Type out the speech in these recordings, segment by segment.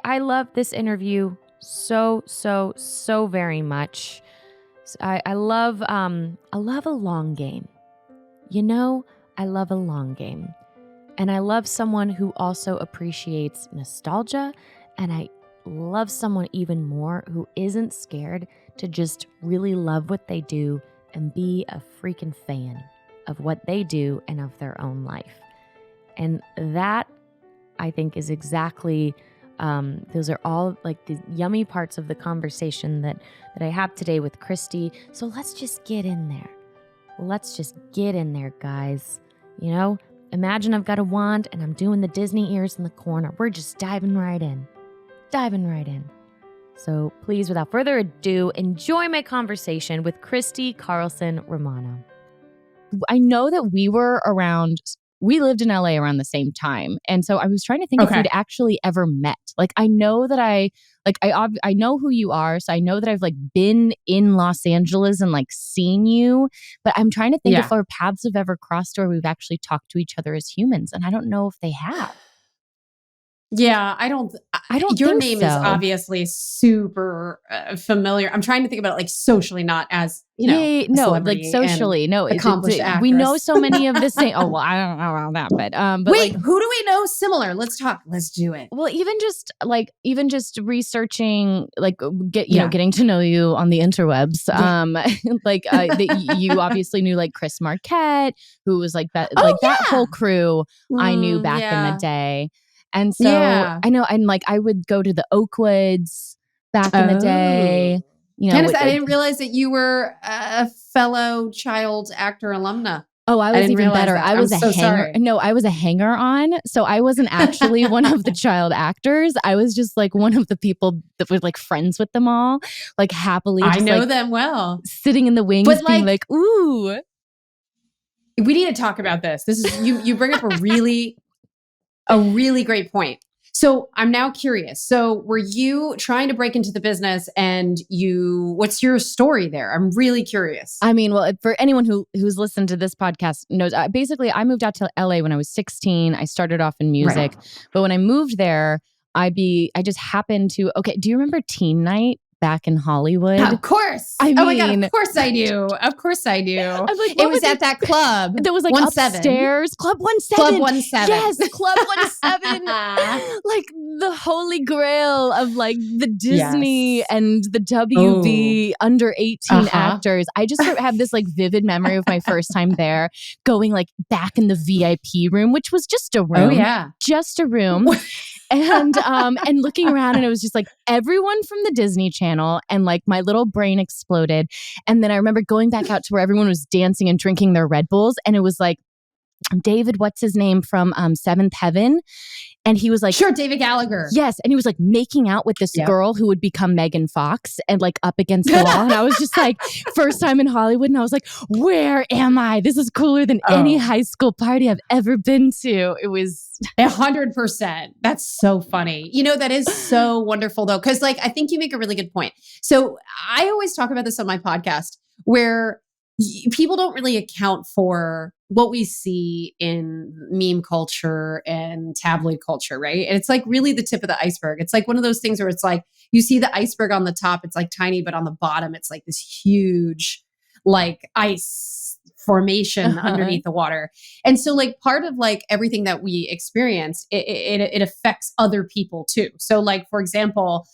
I love this interview so very much. I love a long game. You know, I love a long game. And I love someone who also appreciates nostalgia, and I love someone even more who isn't scared to just really love what they do and be a freaking fan of what they do and of their own life. And that, I think, is exactly, those are all like the yummy parts of the conversation that I have today with Christy. So let's just get in there. Let's just get in there, guys. You know, imagine I've got a wand and I'm doing the Disney ears in the corner. We're just diving right in. So please, without further ado, enjoy my conversation with Christy Carlson Romano. I know that we lived in LA around the same time. And so I was trying to think if we'd actually ever met. Like, I know that I know who you are. So I know that I've like been in Los Angeles and like seen you, but I'm trying to think if our paths have ever crossed or we've actually talked to each other as humans. And I don't know if they have. Yeah, I don't your think name so. Is obviously super familiar. I'm trying to think about it like socially, not as, you know, no, like socially, no. Accomplished actress. We know so many of the same. Oh, well, I don't know about that, but wait, like, who do we know similar? Let's talk. Let's do it. Well, even just researching, like getting to know you on the interwebs. You obviously knew like Chris Marquette, who was like that, that whole crew I knew back in the day. And so I know, and like I would go to the Oakwoods back in the day. You know, Candice, I didn't realize that you were a fellow child actor alumna. Oh, I was even better. I was a hanger. Sorry. No, I was a hanger on. So I wasn't actually one of the child actors. I was just like one of the people that was like friends with them all, like happily. I know them well. Sitting in the wings, but being like, ooh. We need to talk about this. This is you bring up a really great point. So I'm now curious. So were you trying to break into the business and what's your story there? I'm really curious. I mean, well, for anyone who's listened to this podcast knows, basically I moved out to LA when I was 16. I started off in music, but when I moved there, I just happened to, do you remember Teen Night? Back in Hollywood. Of course. I mean, oh my God, of course I do. Of course I do. I'm like, it was at that club. That was like upstairs. Club 17. Club 17. Yes, Club 17. Like the holy grail of like the Disney and the WB under 18 actors. I just have this like vivid memory of my first time there, going like back in the VIP room, which was just a room. Oh yeah. Just a room. And looking around, and it was just like everyone from the Disney Channel, and like my little brain exploded. And then I remember going back out to where everyone was dancing and drinking their Red Bulls, and it was like David, what's his name from Seventh Heaven? And he was like, sure, David Gallagher. Yes. And he was like making out with this girl who would become Megan Fox and like up against the wall. And I was just like, first time in Hollywood. And I was like, where am I? This is cooler than any high school party I've ever been to. It was 100%. That's so funny. You know, that is so wonderful though. Cause like, I think you make a really good point. So I always talk about this on my podcast where people don't really account for what we see in meme culture and tabloid culture, right? And it's like really the tip of the iceberg. It's like one of those things where it's like you see the iceberg on the top, it's like tiny, but on the bottom, it's like this huge like ice formation underneath the water. And so like part of like everything that we experience, it affects other people too. So like, for example,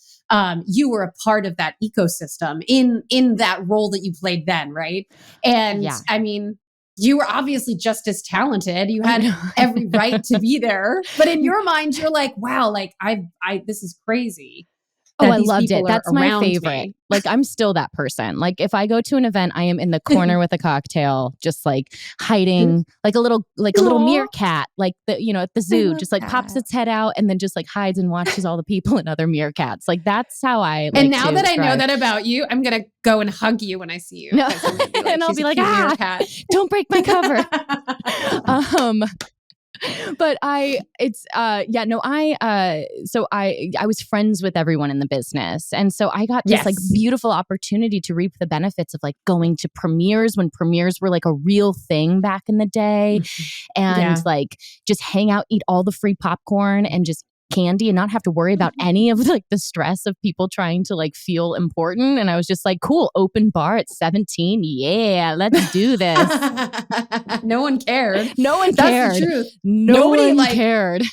you were a part of that ecosystem in that role that you played then, right? And I mean, you were obviously just as talented. You had every right to be there. But in your mind, you're like, wow, like this is crazy. Oh, I loved it. That's my favorite. Like, I'm still that person. Like, if I go to an event, I am in the corner with a cocktail, just like hiding, like a little meerkat, like at the zoo, just like pops its head out and then just like hides and watches all the people and other meerkats. Like, that's how I. Like, and now that I know that about you, I'm gonna go and hug you when I see you. No. And I'll be like, don't break my cover. But I was friends with everyone in the business. And so I got this like beautiful opportunity to reap the benefits of like going to premieres when premieres were like a real thing back in the day and like just hang out, eat all the free popcorn and just candy and not have to worry about any of like the stress of people trying to like feel important. And I was just like, cool, open bar at 17. Yeah, let's do this. No one cared. No one That's cared. the truth. Nobody cared.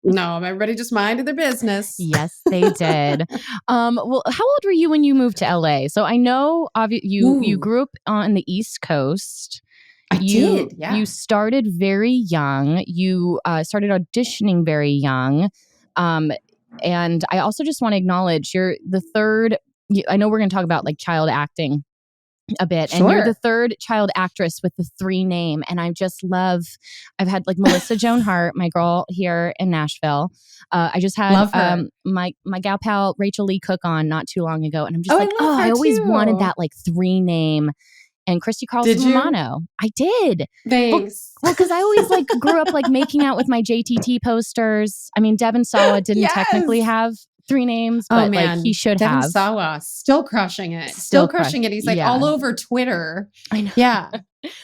No, everybody just minded their business. Yes, they did. Well, how old were you when you moved to LA? So I know you grew up on the East Coast. I did, yeah. You started very young. You started auditioning very young. And I also just want to acknowledge you're the third. I know we're going to talk about like child acting a bit, and you're the third child actress with the 3 name, and I just love. I've had like Melissa Joan Hart, my girl here in Nashville. I just had my gal pal Rachel Lee Cook on not too long ago, and I'm just I always wanted that like 3 name. And Christy Carlson Romano. I did. Thanks. Well, because I always like grew up like making out with my JTT posters. I mean, Devin Sawa didn't technically have 3 names, but like he should Devin have. Sawa still crushing it. Still crushing it. He's like all over Twitter. I know. Yeah.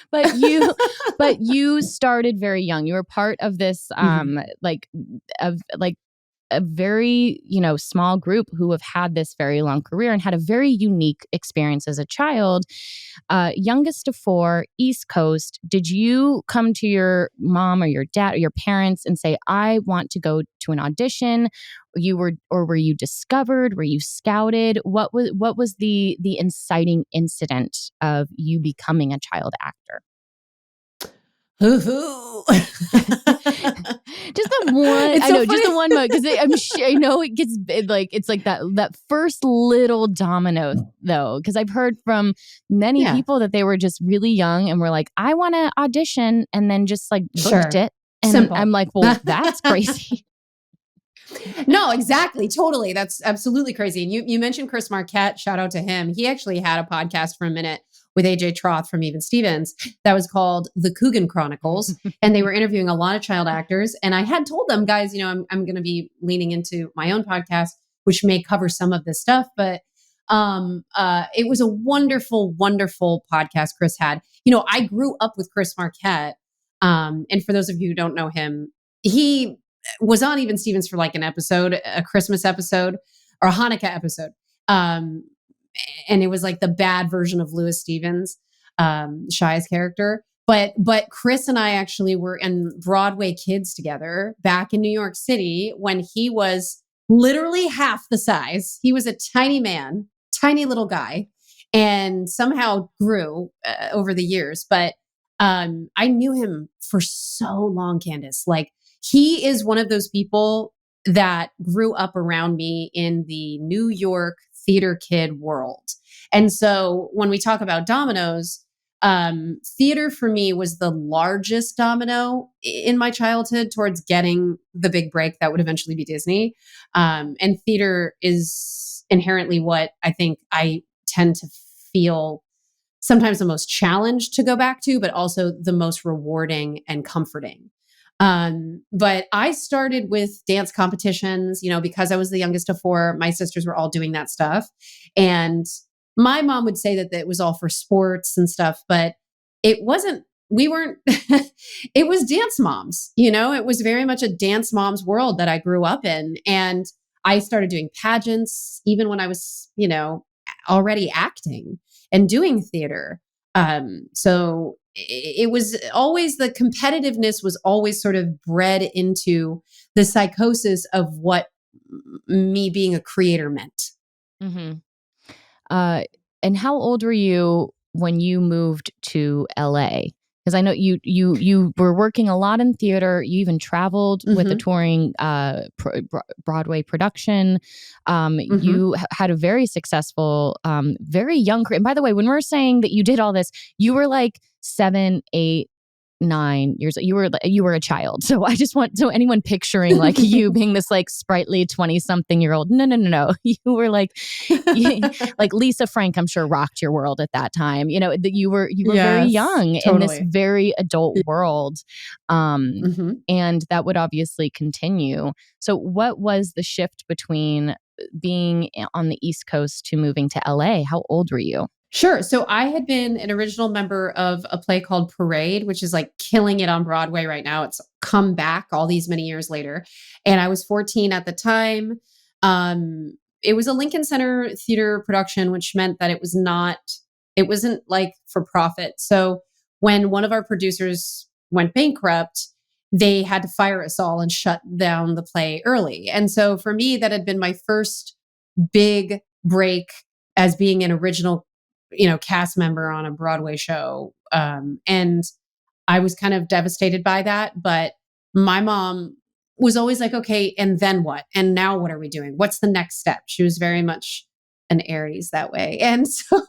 but you started very young. You were part of this a very, small group who have had this very long career and had a very unique experience as a child. Youngest of 4, East Coast. Did you come to your mom or your dad or your parents and say, I want to go to an audition? Were you discovered? Were you scouted? What was the inciting incident of you becoming a child actor? Just the one. I know, just the one moment, because I know it gets like it's like that first little domino though, because I've heard from many people that they were just really young and were like, I want to audition, and then just like booked it, and simple. I'm like, well, that's crazy. No, exactly, totally. That's absolutely crazy. And you mentioned Chris Marquette. Shout out to him. He actually had a podcast for a minute with AJ Troth from Even Stevens that was called The Coogan Chronicles. And they were interviewing a lot of child actors. And I had told them, guys, I'm going to be leaning into my own podcast, which may cover some of this stuff. But it was a wonderful, wonderful podcast Chris had. I grew up with Chris Marquette. And for those of you who don't know him, he was on Even Stevens for like an episode, a Christmas episode or a Hanukkah episode. And it was like the bad version of Louis Stevens, Shia's character. But Chris and I actually were in Broadway Kids together back in New York City when he was literally half the size. He was a tiny man, tiny little guy, and somehow grew over the years. But I knew him for so long, Candice. Like, he is one of those people that grew up around me in the New York theater kid world. And so when we talk about dominoes, theater for me was the largest domino in my childhood towards getting the big break that would eventually be Disney. And theater is inherently what I think I tend to feel sometimes the most challenged to go back to, but also the most rewarding and comforting. But I started with dance competitions, because I was the youngest of 4, my sisters were all doing that stuff. And my mom would say that it was all for sports and stuff, but it wasn't, it was dance moms, it was very much a dance mom's world that I grew up in. And I started doing pageants, even when I was, already acting and doing theater. So it was always, the competitiveness was always sort of bred into the psychosis of what me being a creator meant. Mm-hmm. And how old were you when you moved to LA? Because I know you were working a lot in theater. You even traveled with a touring Broadway production. You had a very successful, very young career. And by the way, when we're saying that you did all this, you were like 7, 8, 9 years. You were a child. So I just want anyone picturing like you being this like sprightly 20-something-year-old. No. You were like Lisa Frank, I'm sure, rocked your world at that time. That you were very young in this very adult world. And that would obviously continue. So what was the shift between being on the East Coast to moving to LA? How old were you? Sure. So I had been an original member of a play called Parade, which is like killing it on Broadway right now. It's come back all these many years later. And I was 14 at the time. It was a Lincoln Center theater production, which meant that it wasn't like for profit. So when one of our producers went bankrupt, they had to fire us all and shut down the play early. And so for me, that had been my first big break as being an original, cast member on a Broadway show. And I was kind of devastated by that. But my mom was always like, okay, and then what? And now what are we doing? What's the next step? She was very much an Aries that way. And so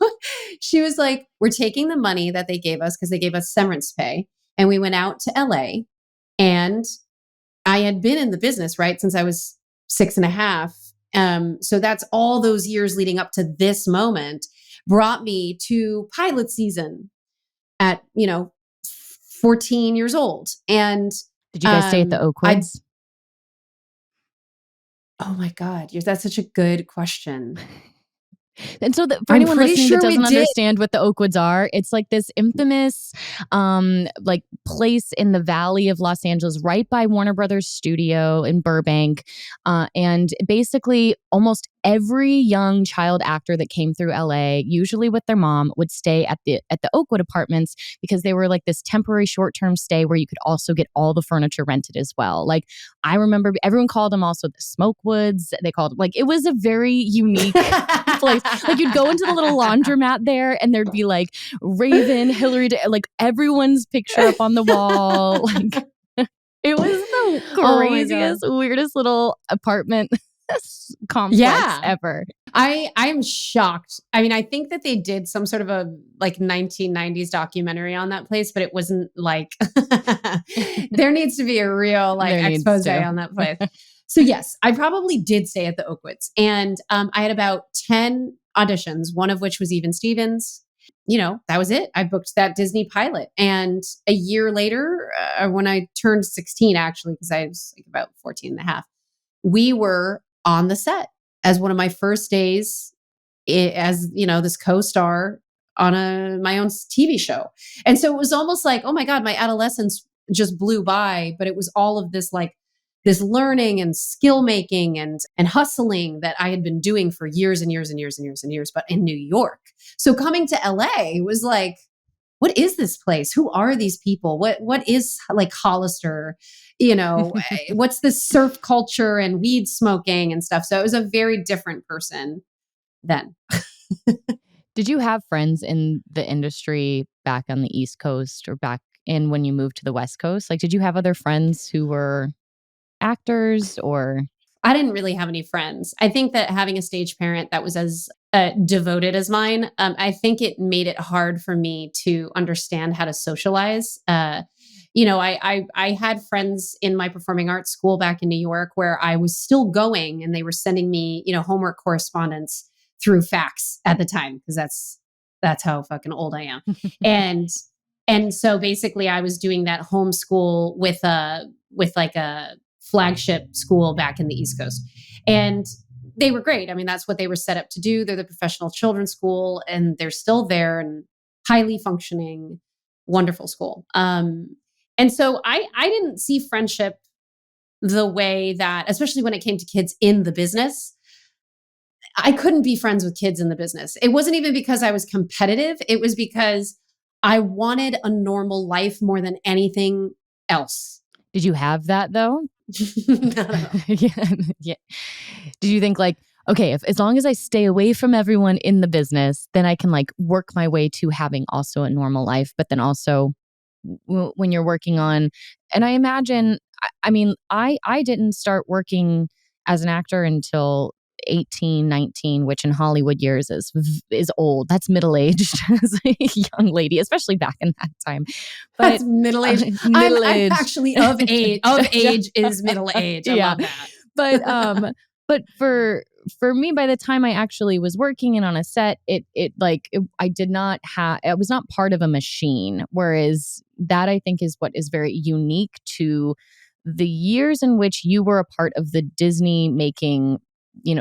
she was like, we're taking the money that they gave us because they gave us severance pay. And we went out to LA. And I had been in the business, right, since I was 6.5. So that's all those years leading up to this moment brought me to pilot season at, 14 years old. And did you guys stay at the Oakwoods? Oh my God, that's such a good question. And so for anyone listening that doesn't understand what the Oakwoods are, it's like this infamous like place in the valley of Los Angeles, right by Warner Brothers studio in Burbank. And basically almost every young child actor that came through LA, usually with their mom, would stay at the Oakwood apartments because they were like this temporary short-term stay where you could also get all the furniture rented as well. Like I remember everyone called them also the Smoke Woods. They called it, like, it was a very unique place. Like you'd go into the little laundromat there and there'd be like Raven, Hillary, like everyone's picture up on the wall. Like it was the craziest, weirdest little apartment complex ever. I'm shocked. I mean, I think that they did some sort of a like 1990s documentary on that place, but it wasn't like there needs to be a real like expose on that place. So yes, I probably did stay at the Oakwoods, and I had about 10 auditions, one of which was Even Stevens. That was it. I booked that Disney pilot. And a year later, when I turned 16, actually, because I was like about 14 and a half, we were on the set as one of my first days as, this co-star on my own TV show. And so it was almost like, oh my God, my adolescence just blew by, but it was all of this like this learning and skill making and hustling that I had been doing for years and years and years and years and years, but in New York. So coming to LA was like, what is this place? Who are these people? What is like Hollister? What's this surf culture and weed smoking and stuff? So it was a very different person then. Did you have friends in the industry back on the East Coast or back in when you moved to the West Coast? Like, did you have other friends who were actors or? I didn't really have any friends. I think that having a stage parent that was as devoted as mine, I think it made it hard for me to understand how to socialize. I had friends in my performing arts school back in New York where I was still going and they were sending me, homework correspondence through fax at the time, because that's how fucking old I am. And so basically I was doing that homeschool with like a flagship school back in the East Coast. And they were great. I mean, that's what they were set up to do. They're the professional children's school and they're still there and highly functioning, wonderful school. And so I didn't see friendship the way that, especially when it came to kids in the business, I couldn't be friends with kids in the business. It wasn't even because I was competitive. It was because I wanted a normal life more than anything else. Did you have that though? No. Yeah. Did you think like, okay, as long as I stay away from everyone in the business, then I can like work my way to having also a normal life, but then also when you're working on, and I imagine, I mean, I didn't start working as an actor until 18, 19, which in Hollywood years is old. That's middle-aged as a young lady, especially back in that time. But that's middle-aged. I'm actually of age. Of age is middle age. I love that. But for me, by the time I actually was working and on a set, I did not have, I was not part of a machine. Whereas that I think is what is very unique to the years in which you were a part of the Disney making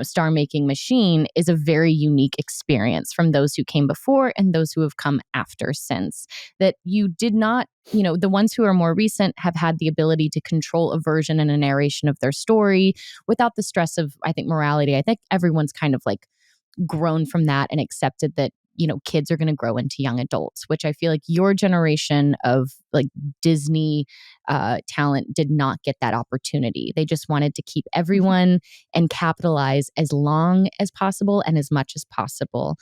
star making machine is a very unique experience from those who came before and those who have come after since. That you did not, the ones who are more recent have had the ability to control a version and a narration of their story without the stress of, I think, morality. I think everyone's kind of like grown from that and accepted that kids are going to grow into young adults, which I feel like your generation of like Disney talent did not get that opportunity. They just wanted to keep everyone and capitalize as long as possible and as much as possible.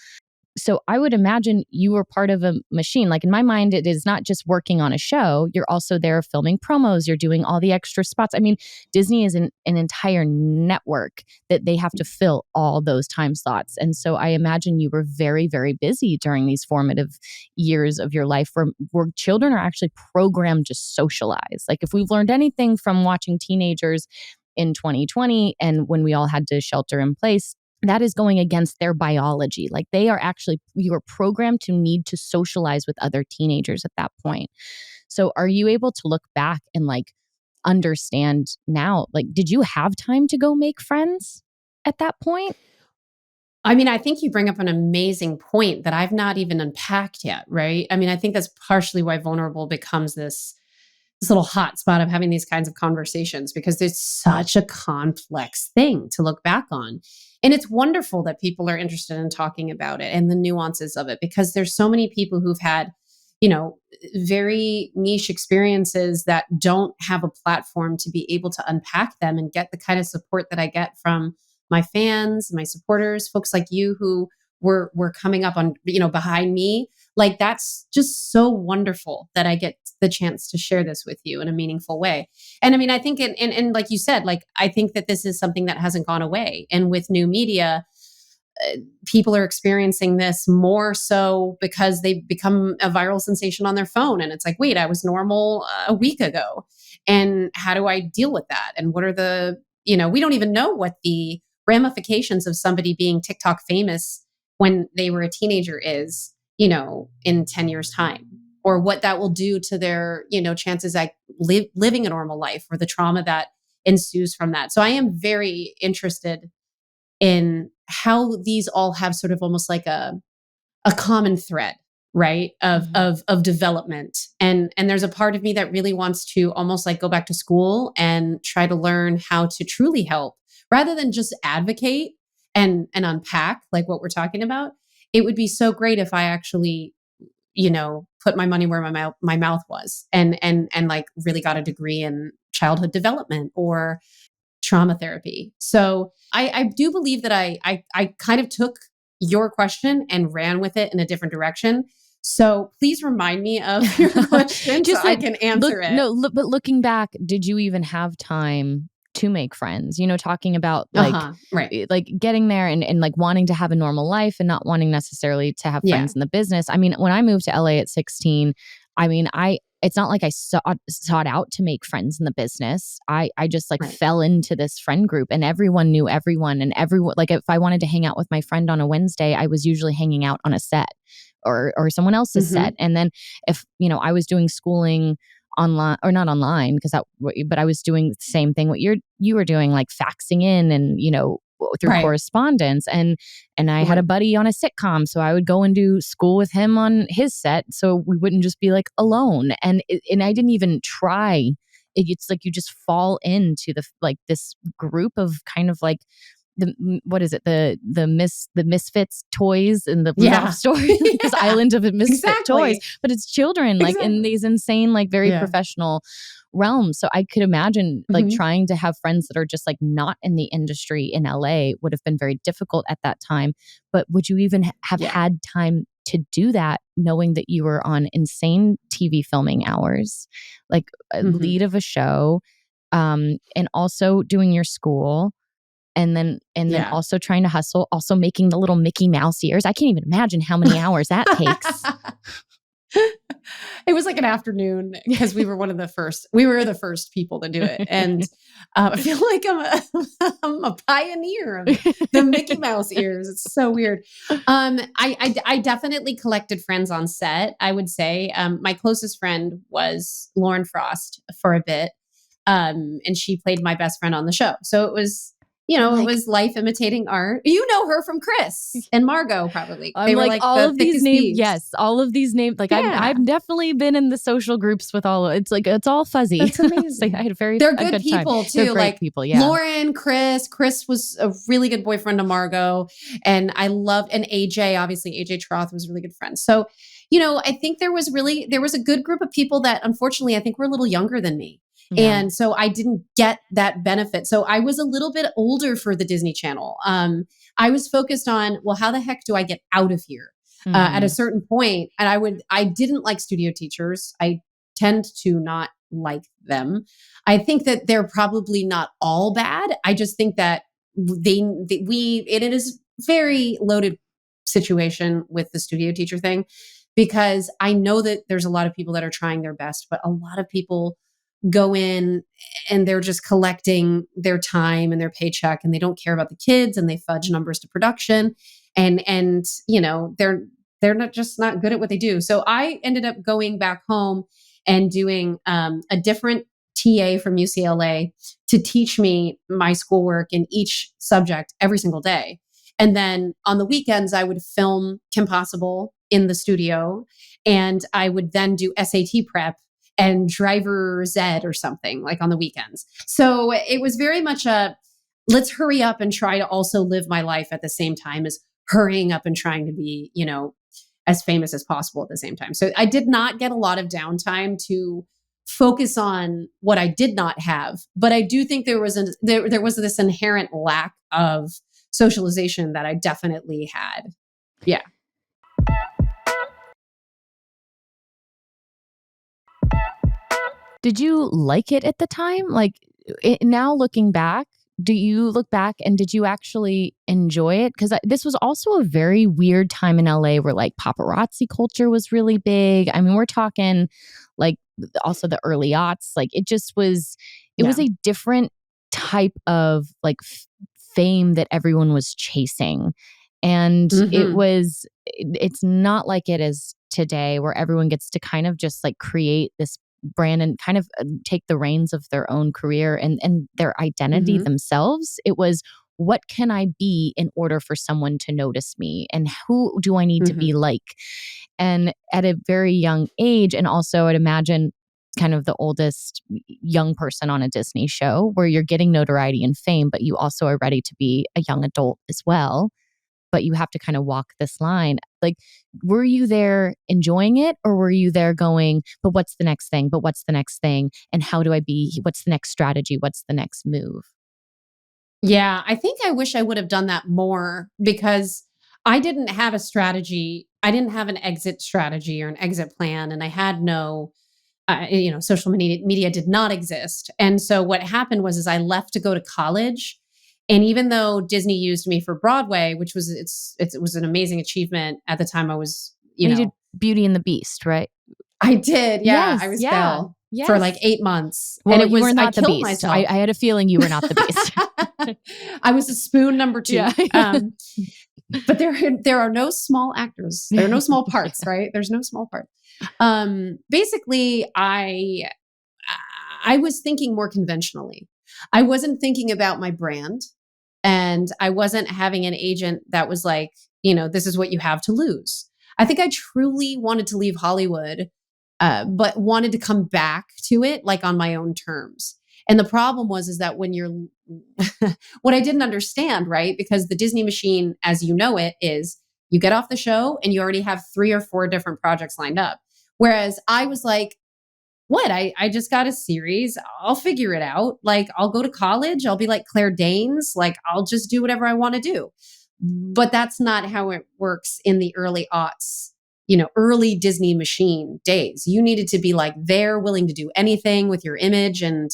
So I would imagine you were part of a machine. Like in my mind, it is not just working on a show. You're also there filming promos. You're doing all the extra spots. I mean, Disney is an entire network that they have to fill all those time slots. And so I imagine you were very, very busy during these formative years of your life where children are actually programmed to socialize. Like if we've learned anything from watching teenagers in 2020 and when we all had to shelter in place, that is going against their biology. Like you are programmed to need to socialize with other teenagers at that point. So are you able to look back and like understand now, like, did you have time to go make friends at that point? I mean, I think you bring up an amazing point that I've not even unpacked yet, right? I mean, I think that's partially why vulnerable becomes this little hot spot of having these kinds of conversations, because there's such a complex thing to look back on. And it's wonderful that people are interested in talking about it and the nuances of it, because there's so many people who've had, very niche experiences that don't have a platform to be able to unpack them and get the kind of support that I get from my fans, my supporters, folks like you who were coming up on, behind me. Like, that's just so wonderful that I get the chance to share this with you in a meaningful way. And I mean, I think, and like you said, like, I think that this is something that hasn't gone away. And with new media, people are experiencing this more so because they've become a viral sensation on their phone. And it's like, wait, I was normal a week ago. And how do I deal with that? And what are the, we don't even know what the ramifications of somebody being TikTok famous when they were a teenager is, in 10 years time, or what that will do to their, chances at living a normal life, or the trauma that ensues from that. So I am very interested in how these all have sort of almost like a common thread, right? Of development. And there's a part of me that really wants to almost like go back to school and try to learn how to truly help rather than just advocate and unpack like what we're talking about. It would be so great if I actually, put my money where my mouth was and like really got a degree in childhood development or trauma therapy. So I do believe that I kind of took your question and ran with it in a different direction. So please remind me of your question just so I can answer it. No, but looking back, did you even have time to make friends? Talking about like, right. like getting there and like wanting to have a normal life and not wanting necessarily to have friends in the business. I mean, when I moved to LA at 16, I mean, it's not like I sought out to make friends in the business. I just like fell into this friend group and everyone knew everyone, and everyone, like if I wanted to hang out with my friend on a Wednesday, I was usually hanging out on a set or someone else's set. And then if, I was doing schooling online, or not online but I was doing the same thing what you were doing, like faxing in and through correspondence, and I had a buddy on a sitcom, so I would go and do school with him on his set so we wouldn't just be like alone. And I didn't even try. It's like you just fall into this group of kind of like the misfits toys and the Rudolph story, this island of misfit toys, but it's children like in these insane, like very professional realms. So I could imagine like trying to have friends that are just like not in the industry in LA would have been very difficult at that time. But would you even have had time to do that, knowing that you were on insane TV filming hours, like a lead of a show, and also doing your school? And then also trying to hustle, also making the little Mickey Mouse ears. I can't even imagine how many hours that takes. It was like an afternoon because we were the first people to do it. And I feel like I'm a pioneer of the Mickey Mouse ears. It's so weird. I definitely collected friends on set, I would say. My closest friend was Lauren Frost for a bit. And she played my best friend on the show. So it was it was life imitating art. You know her from Chris and Margot, probably. I'm they were like all the of these thickest names. thieves. Yes, all of these names. Like Yeah. I've definitely been in the social groups with all. It's like it's all fuzzy. That's amazing. So I had They're a good people time. too. They're great people. Yeah. Lauren, Chris. Chris was a really good boyfriend to Margot, and I loved. And AJ, obviously, AJ Troth was a really good friend. So, I think there was a good group of people that, unfortunately, I think were a little younger than me. Yeah. And so I didn't get that benefit. So I was a little bit older for the Disney Channel. I was focused on, well, how the heck do I get out of here at a certain point? And I didn't like studio teachers. I tend to not like them. I think that they're probably not all bad. I just think that it is very loaded situation with the studio teacher thing, because I know that there's a lot of people that are trying their best, but a lot of people go in and they're just collecting their time and their paycheck, and they don't care about the kids, and they fudge numbers to production, and they're not good at what they do. So I ended up going back home and doing a different TA from UCLA to teach me my schoolwork in each subject every single day. And then on the weekends, I would film Kim Possible in the studio, and I would then do SAT prep and Driver Z or something, like on the weekends. So it was very much let's hurry up and try to also live my life at the same time as hurrying up and trying to be, as famous as possible at the same time. So I did not get a lot of downtime to focus on what I did not have. But I do think there was this inherent lack of socialization that I definitely had. Yeah. Did you like it at the time? Like now looking back, do you look back and did you actually enjoy it? Because this was also a very weird time in LA where like paparazzi culture was really big. I mean, we're talking like also the early aughts. Like it was a different type of like fame that everyone was chasing. And it's not like it is today where everyone gets to kind of just like create this brand and kind of take the reins of their own career and their identity themselves. It was, what can I be in order for someone to notice me? And who do I need to be like? And at a very young age, and also I'd imagine kind of the oldest young person on a Disney show where you're getting notoriety and fame, but you also are ready to be a young adult as well. But you have to kind of walk this line. Like, were you there enjoying it, or were you there going, but what's the next thing? But what's the next thing? And how do I be? What's the next strategy? What's the next move? Yeah, I think I wish I would have done that more, because I didn't have a strategy. I didn't have an exit strategy or an exit plan. And I had no, social media did not exist. And so what happened was I left to go to college. And even though Disney used me for Broadway, which was it was an amazing achievement at the time, I was you did Beauty and the Beast, right? I did, yeah. Yes, I was Belle for like 8 months, well, and you were not I the killed Beast. myself. I had a feeling you were not the Beast. I was a spoon number 2. Yeah. But there are no small actors. There are no small parts, right? There's no small parts. Basically, I was thinking more conventionally. I wasn't thinking about my brand, and I wasn't having an agent that was like, this is what you have to lose. I think I truly wanted to leave Hollywood, but wanted to come back to it like on my own terms. And the problem is that when you're, what I didn't understand, right? Because the Disney machine, as you know it, is you get off the show and you already have 3 or 4 different projects lined up. Whereas I was like, what? I just got a series. I'll figure it out. Like, I'll go to college. I'll be like Claire Danes. Like, I'll just do whatever I want to do. But that's not how it works in the early aughts, early Disney machine days. You needed to be like there, willing to do anything with your image and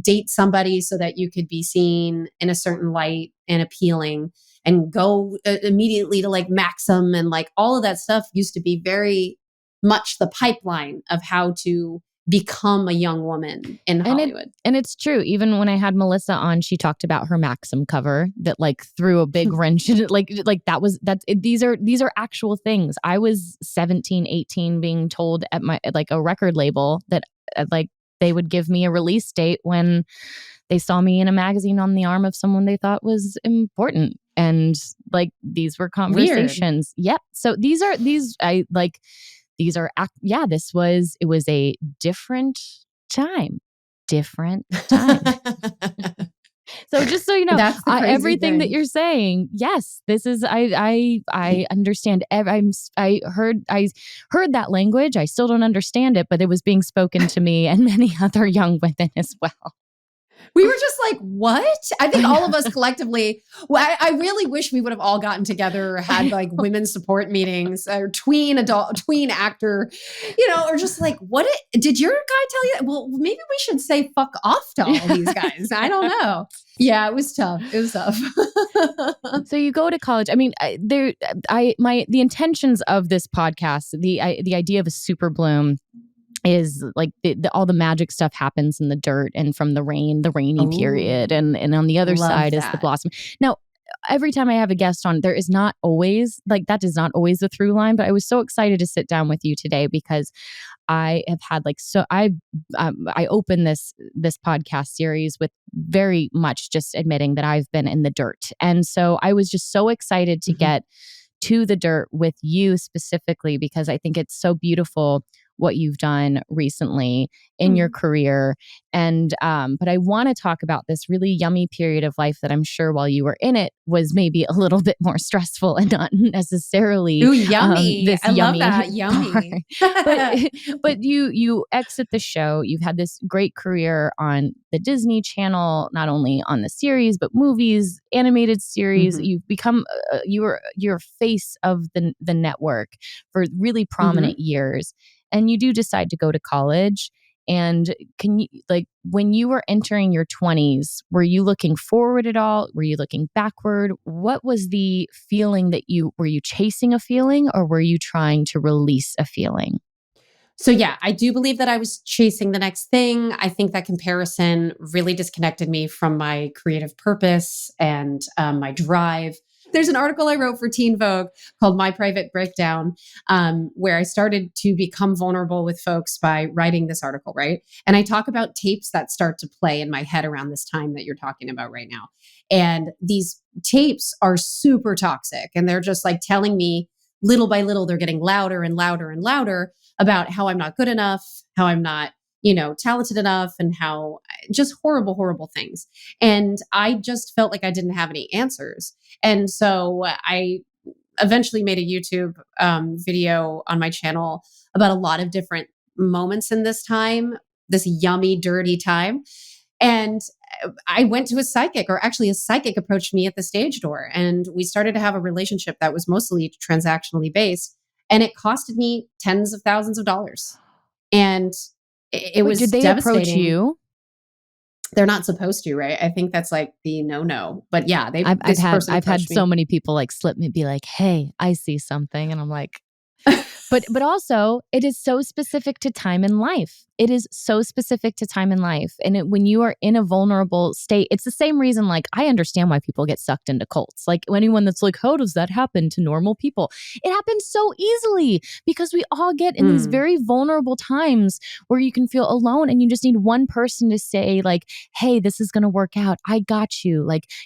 date somebody so that you could be seen in a certain light and appealing, and go immediately to like Maxim, and like all of that stuff used to be very much the pipeline of how to become a young woman in Hollywood. And it's true. Even when I had Melissa on, she talked about her Maxim cover that like threw a big wrench in it. Like these are actual things. I was 17, 18 being told at my, like a record label that like they would give me a release date when they saw me in a magazine on the arm of someone they thought was important. And like, these were conversations. Weird. Yep. So these are, it was a different time. So just so you know, That's the crazy everything thing that you're saying, yes, this is, I understand. I heard that language. I still don't understand it, but it was being spoken to me and many other young women as well. We were just like, what? I think all of us collectively, I really wish we would have all gotten together or had like women's support meetings or tween actor, or just like, did your guy tell you? Well, maybe we should say fuck off to all these guys. I don't know. Yeah, it was tough. So you go to college. I mean, the intentions of this podcast, the idea of a Superbloom is like all the magic stuff happens in the dirt and from the rainy period. And on the other side is the blossom. Now, every time I have a guest on, there is not always that is not always the through line, but I was so excited to sit down with you today because I have had I opened this podcast series with very much just admitting that I've been in the dirt. And so I was just so excited to get to the dirt with you specifically, because I think it's so beautiful what you've done recently in your career. And but I want to talk about this really yummy period of life that I'm sure while you were in it was maybe a little bit more stressful and not necessarily yummy. I love that. Yummy. but you exit the show. You've had this great career on the Disney Channel, not only on the series but movies, animated series. You've become you're face of the network for really prominent years. And you do decide to go to college. And can you, when you were entering your 20s, were you looking forward at all? Were you looking backward? What was the feeling were you chasing a feeling, or were you trying to release a feeling? So yeah, I do believe that I was chasing the next thing. I think that comparison really disconnected me from my creative purpose and my drive. There's an article I wrote for Teen Vogue called My Private Breakdown, where I started to become vulnerable with folks by writing this article, right? And I talk about tapes that start to play in my head around this time that you're talking about right now. And these tapes are super toxic. And they're just like telling me little by little, they're getting louder and louder and louder about how I'm not good enough, how I'm not talented enough, and how just horrible, horrible things. And I just felt like I didn't have any answers. And so I eventually made a YouTube video on my channel about a lot of different moments in this time, this yummy, dirty time. And I went to a psychic approached me at the stage door, and we started to have a relationship that was mostly transactionally based. And it costed me tens of thousands of dollars. And it was Did they devastating. Approach you? They're not supposed to, right? I think that's like the no. But yeah, I've had so many people slip me, be like, "Hey, I see something," and I'm like, but also it is so specific to time in life. It is so specific to time in life. And when you are in a vulnerable state, it's the same reason, I understand why people get sucked into cults. Anyone that's like, how does that happen to normal people? It happens so easily because we all get in these very vulnerable times where you can feel alone, and you just need one person to say hey, this is going to work out. I got you.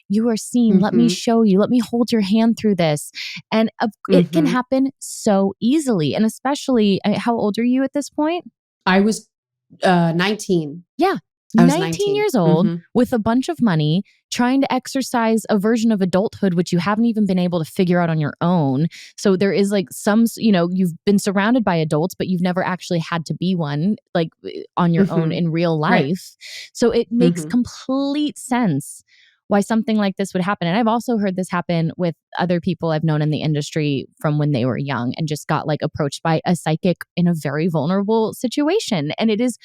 You are seen. Let me show you. Let me hold your hand through this. And it can happen so easily. And especially, how old are you at this point? I was 19. Yeah. I was 19 years old with a bunch of money, trying to exercise a version of adulthood, which you haven't even been able to figure out on your own. So there is you've been surrounded by adults, but you've never actually had to be one on your own in real life. Right. So it makes complete sense why something like this would happen. And I've also heard this happen with other people I've known in the industry from when they were young and just got approached by a psychic in a very vulnerable situation. And it is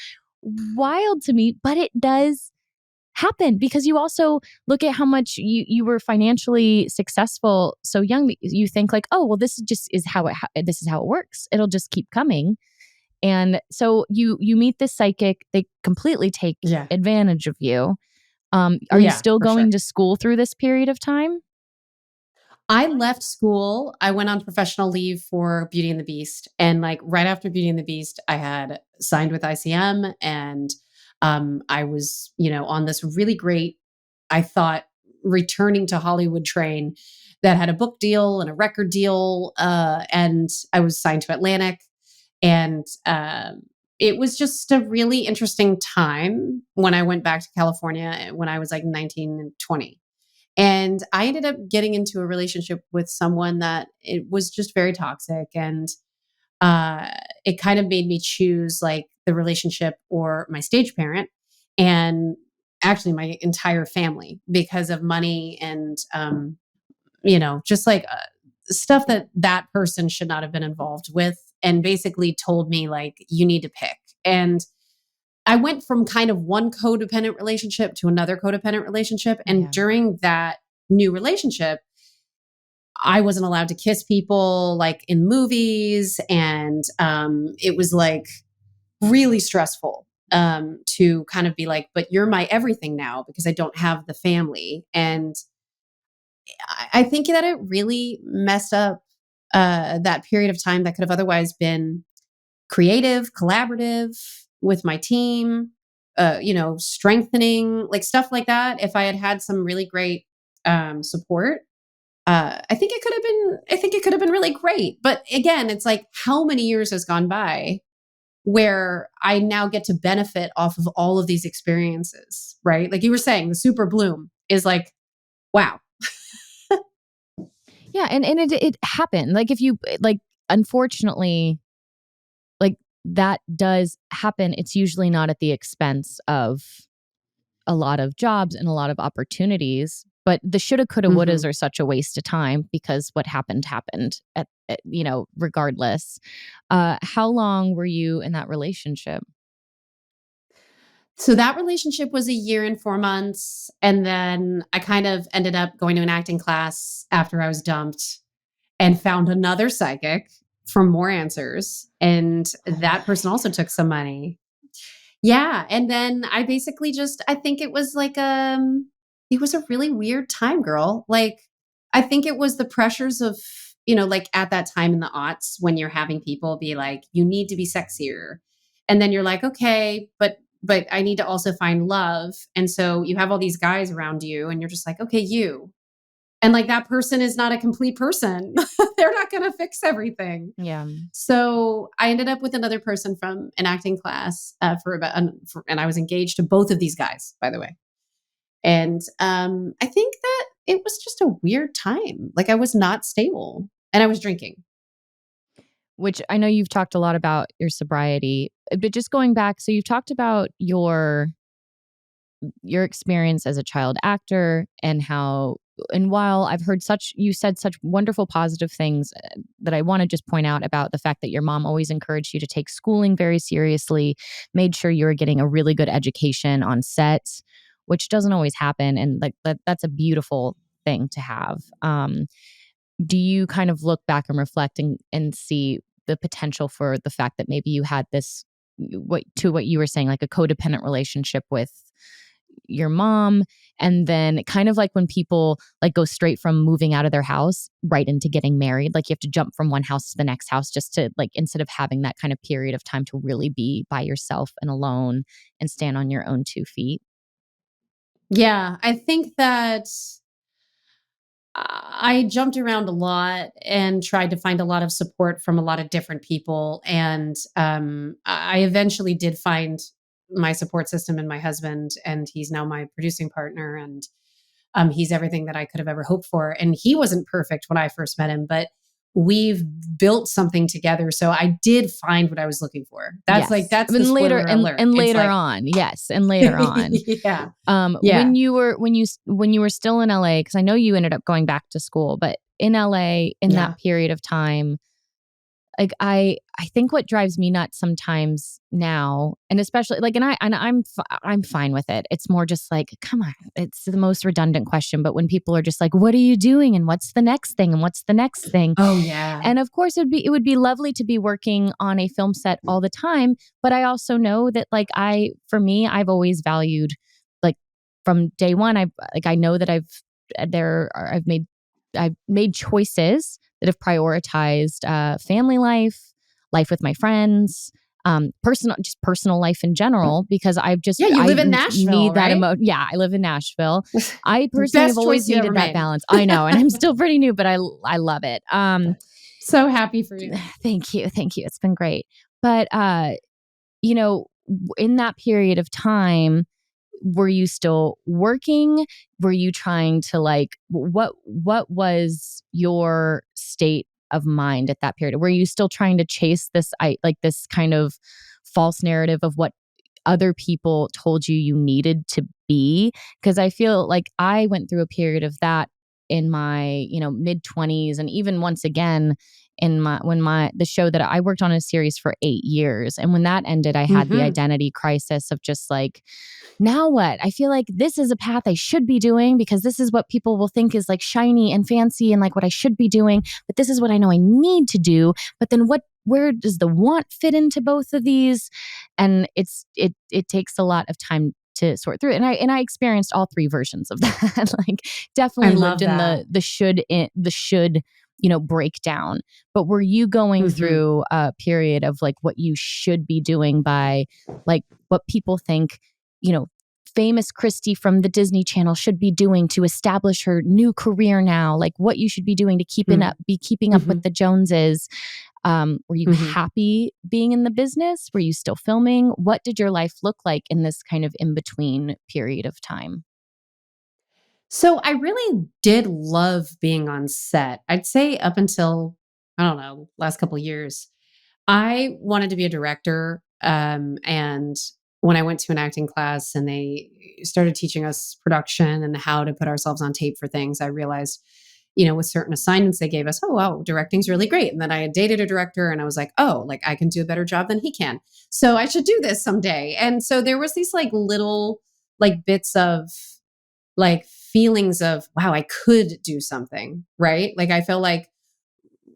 wild to me, but it does happen because you also look at how much you were financially successful so young. You think oh, well, this is how it works. It'll just keep coming. And so you meet this psychic, they completely take advantage of you. Are you still going to school through this period of time? I left school. I went on professional leave for Beauty and the Beast. And right after Beauty and the Beast, I had signed with ICM and I was, on this really great, I thought, returning to Hollywood train that had a book deal and a record deal. And I was signed to Atlantic. And it was just a really interesting time when I went back to California when I was like 19 and 20. And I ended up getting into a relationship with someone that it was just very toxic. And it kind of made me choose like the relationship or my stage parent and actually my entire family because of money and, just like stuff that person should not have been involved with, and basically told me like, you need to pick. And I went from kind of one codependent relationship to another codependent relationship. And during that new relationship, I wasn't allowed to kiss people like in movies. And it was like really stressful to kind of be like, but you're my everything now because I don't have the family. And I think that it really messed up that period of time that could have otherwise been creative, collaborative with my team, strengthening, like stuff like that. If I had had some really great support, I think it could have been really great. But again, it's like how many years has gone by where I now get to benefit off of all of these experiences, right? Like you were saying, the Superbloom is like, wow. Yeah. And it happened. Like if you like, unfortunately, like that does happen. It's usually not at the expense of a lot of jobs and a lot of opportunities, but the shoulda, coulda, wouldas are such a waste of time because what happened at regardless. How long were you in that relationship? So that relationship was 1 year and 4 months. And then I kind of ended up going to an acting class after I was dumped and found another psychic for more answers. And that person also took some money. Yeah. And then I basically I think it was like, it was a really weird time, girl. Like, I think it was the pressures of, like at that time in the aughts when you're having people be like, you need to be sexier. And then you're like, okay, but I need to also find love. And so you have all these guys around you and you're just like, okay, you. And like that person is not a complete person. They're not going to fix everything. Yeah. So I ended up with another person from an acting class and I was engaged to both of these guys, by the way. And I think that it was just a weird time. Like I was not stable and I was drinking. Which I know you've talked a lot about your sobriety, but just going back, so you've talked about your experience as a child actor and while I've heard you said such wonderful positive things that I want to just point out about the fact that your mom always encouraged you to take schooling very seriously, made sure you were getting a really good education on set, which doesn't always happen. And like that's a beautiful thing to have. Do you kind of look back and reflect and see the potential for the fact that maybe you had this, what you were saying, like a codependent relationship with your mom, and then kind of like when people like go straight from moving out of their house right into getting married, like you have to jump from one house to the next house just to like, instead of having that kind of period of time to really be by yourself and alone and stand on your own 2 feet. Yeah, I think that I jumped around a lot and tried to find a lot of support from a lot of different people. And I eventually did find my support system in my husband, and he's now my producing partner. And he's everything that I could have ever hoped for. And he wasn't perfect when I first met him, but we've built something together. So I did find what I was looking for. That's yes. the later alert. And later on. Yes. And later on. Yeah. When you were still in LA, because I know you ended up going back to school, but in LA in that period of time, like I think what drives me nuts sometimes now, and especially like, I'm fine with it. It's more just like, come on, it's the most redundant question. But when people are just like, what are you doing? And what's the next thing? And what's the next thing? Oh yeah. And of course it would be lovely to be working on a film set all the time. But I also know that like I've always valued, like from day one, I know that I've made choices that have prioritized family life with my friends, personal life in general, because I've just, Yeah, you I live in Nashville, need that right? Yeah, I live in Nashville. I personally have Best always choice you ever needed that made. balance. I know. And I'm still pretty new, but I love it. So happy for you. Thank you. Thank you. It's been great. But, you know, in that period of time, were you still working? Were you trying to what was your state of mind at that period? Were you still trying to chase this kind of false narrative of what other people told you needed to be? Because I feel like I went through a period of that in my, mid 20s, and even once again in the show that I worked on a series for 8 years. And when that ended, I had the identity crisis of just like, now what? I feel like this is a path I should be doing because this is what people will think is like shiny and fancy and like what I should be doing. But this is what I know I need to do. But then where does the want fit into both of these? And it takes a lot of time to sort through it. And I experienced all three versions of that. Like definitely lived in the should breakdown. But were you going through a period of like what you should be doing by like what people think, famous Christy from the Disney Channel should be doing to establish her new career now, like what you should be doing to keeping up with the Joneses? Were you happy being in the business? Were you still filming? What did your life look like in this kind of in-between period of time? So I really did love being on set. I'd say up until, I don't know, last couple of years, I wanted to be a director. And when I went to an acting class and they started teaching us production and how to put ourselves on tape for things, I realized, with certain assignments they gave us, oh, wow, directing's really great. And then I had dated a director and I was like, oh, like I can do a better job than he can. So I should do this someday. And so there was these like little like bits of like feelings of, wow, I could do something, right? Like I felt like,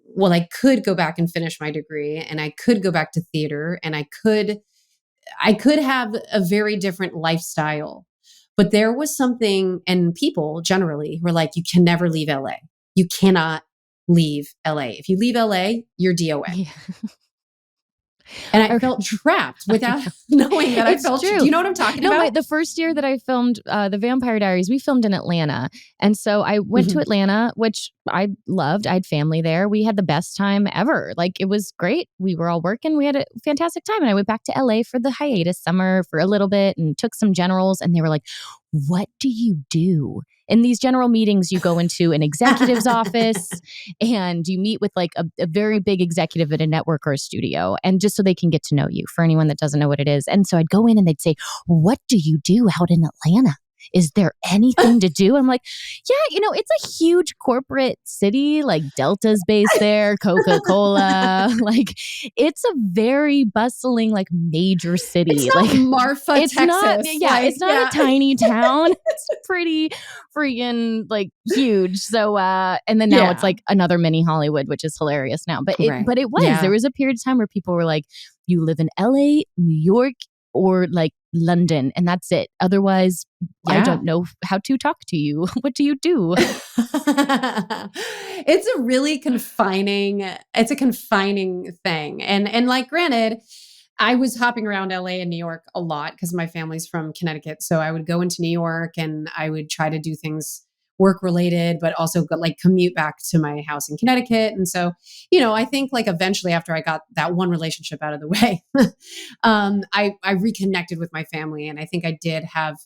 well, I could go back and finish my degree and I could go back to theater and I could have a very different lifestyle. But there was something, and people generally were like, you can never leave LA. You cannot leave LA. If you leave LA, you're DOA. Yeah. And I felt trapped without knowing that I felt true. Do you know what I'm talking about? The first year that I filmed The Vampire Diaries, we filmed in Atlanta. And so I went to Atlanta, which I loved. I had family there. We had the best time ever. Like, it was great. We were all working. We had a fantastic time. And I went back to LA for the hiatus summer for a little bit and took some generals. And they were like, what do you do? In these general meetings, you go into an executive's office and you meet with like a very big executive at a network or a studio, and just so they can get to know you, for anyone that doesn't know what it is. And so I'd go in and they'd say, what do you do out in Atlanta? Is there anything to do? I'm like, yeah, it's a huge corporate city, like Delta's based there, Coca-Cola. Like, it's a very bustling, like major city. It's not like Marfa, it's Texas. Not, it's not a tiny town. It's pretty freaking like huge. So, and then now it's like another mini Hollywood, which is hilarious now. But it was, there was a period of time where people were like, you live in LA, New York, or like London, and that's it. Otherwise, I don't know how to talk to you. What do you do? It's a really confining thing. And like, granted, I was hopping around LA and New York a lot because my family's from Connecticut. So I would go into New York and I would try to do things work related, but also like commute back to my house in Connecticut. And so, I think like eventually after I got that one relationship out of the way, I reconnected with my family. And I think I did have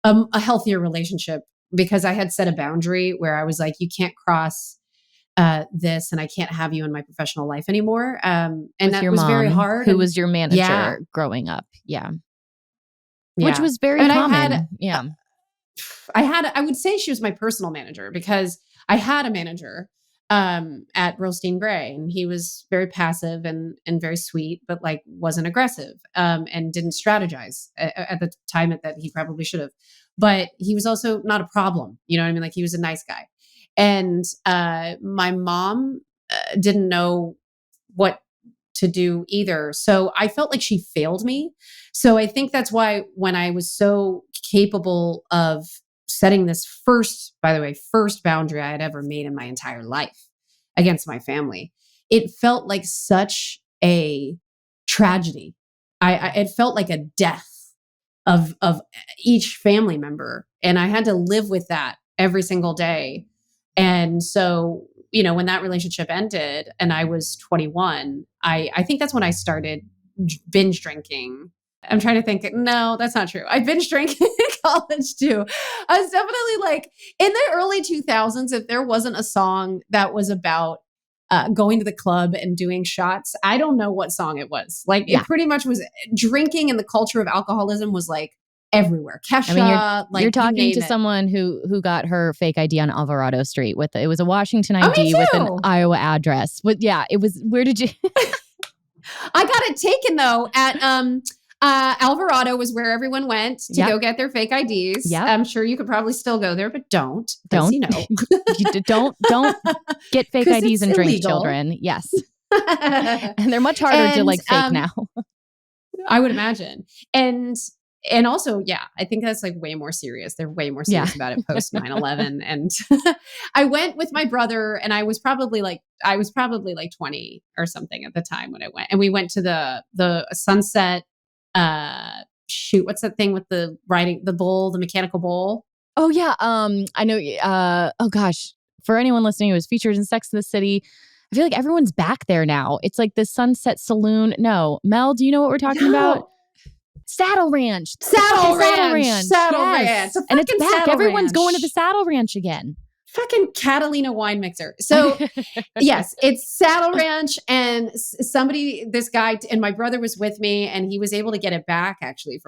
a healthier relationship because I had set a boundary where I was like, you can't cross this and I can't have you in my professional life anymore. And with that was very hard. Who was your manager growing up? Yeah. Which was very common. I would say she was my personal manager because I had a manager at Burlstein Gray, and he was very passive and very sweet, but like wasn't aggressive and didn't strategize at the time that he probably should have. But he was also not a problem. You know what I mean? Like, he was a nice guy. And my mom didn't know what to do either. So I felt like she failed me. So I think that's why when I was so capable of setting this first boundary I had ever made in my entire life against my family, it felt like such a tragedy it felt like a death of each family member. And I had to live with that every single day. And so, when that relationship ended and I was 21, I think that's when I started binge drinking. I'm trying to think. No, that's not true. I binge drank in college too. I was definitely like in the early 2000s, if there wasn't a song that was about going to the club and doing shots, I don't know what song it was. Like it pretty much was drinking, and the culture of alcoholism was like everywhere. Kesha, I mean, you're you talking name to it. someone who got her fake ID on Alvarado Street it was a Washington Oh, me ID with an too. Iowa address. It was. Where did you? I got it taken though at Alvarado was where everyone went to go get their fake IDs. Yep. I'm sure you could probably still go there, but don't. Don't don't get fake IDs and drink, illegal. Children. Yes, and they're much harder to like fake now. I would imagine, and also, I think that's like way more serious. They're way more serious about it post 9/11. And I went with my brother, and I was probably like 20 or something at the time when I went, and we went to the Sunset. What's that thing with the mechanical bull? Oh yeah. I know. Oh gosh. For anyone listening, it was featured in Sex and the City. I feel like everyone's back there now. It's like the Sunset Saloon. No, Mel, do you know what we're talking about? Saddle Ranch. Saddle Ranch. And it's back. Everyone's going to the Saddle Ranch again. Fucking Catalina wine mixer. So yes, it's Saddle Ranch, and this guy, and my brother was with me, and he was able to get it back actually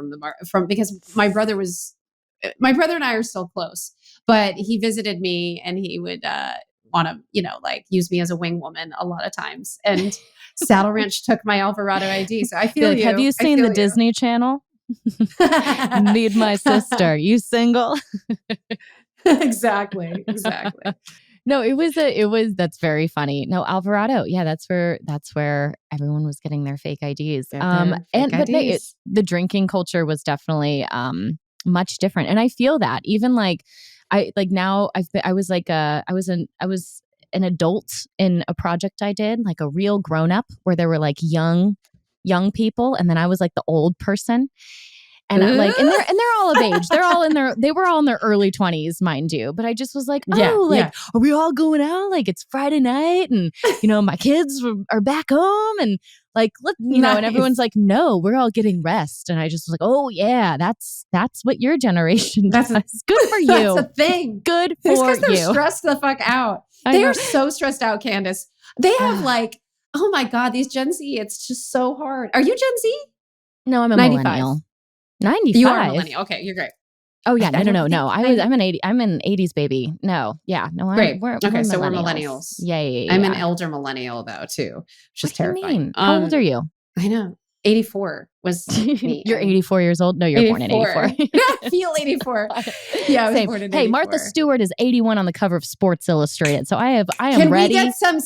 because my brother and I are still close, but he visited me, and he would want to, use me as a wing woman a lot of times. And Saddle Ranch took my Alvarado ID. So I feel Have you seen the Disney Channel? Need my sister. You single? Exactly. No, that's very funny. No, Alvarado. Yeah, that's where everyone was getting their fake IDs. The drinking culture was definitely much different. And I feel that even like I was an adult in a project I did, like a real grown up where there were like young people, and then I was like the old person. And and they're all of age. They were all in their early 20s, mind you. But I just was like, are we all going out? Like it's Friday night, and my kids are back home, and like and everyone's like, no, we're all getting rest. And I just was like, oh yeah, that's what your generation does. Good for you. That's a thing. Good for you. Because they're stressed the fuck out. They are so stressed out, Candice. They have like, oh my God, these Gen Z, it's just so hard. Are you Gen Z? No, I'm a 95. millennial. 95. You are a millennial. Okay, you're great. Oh yeah, no. I'm an 80s baby. No, yeah, no. Great. We're so we're millennials. Yeah. I'm an elder millennial though too, which is terrifying. How old are you? I know. 84 was me. You're 84 years old. No, you're born in 84. I feel 84. Yeah, I was born in 84. Hey, Martha Stewart is 81 on the cover of Sports Illustrated. So I am Can ready. We get some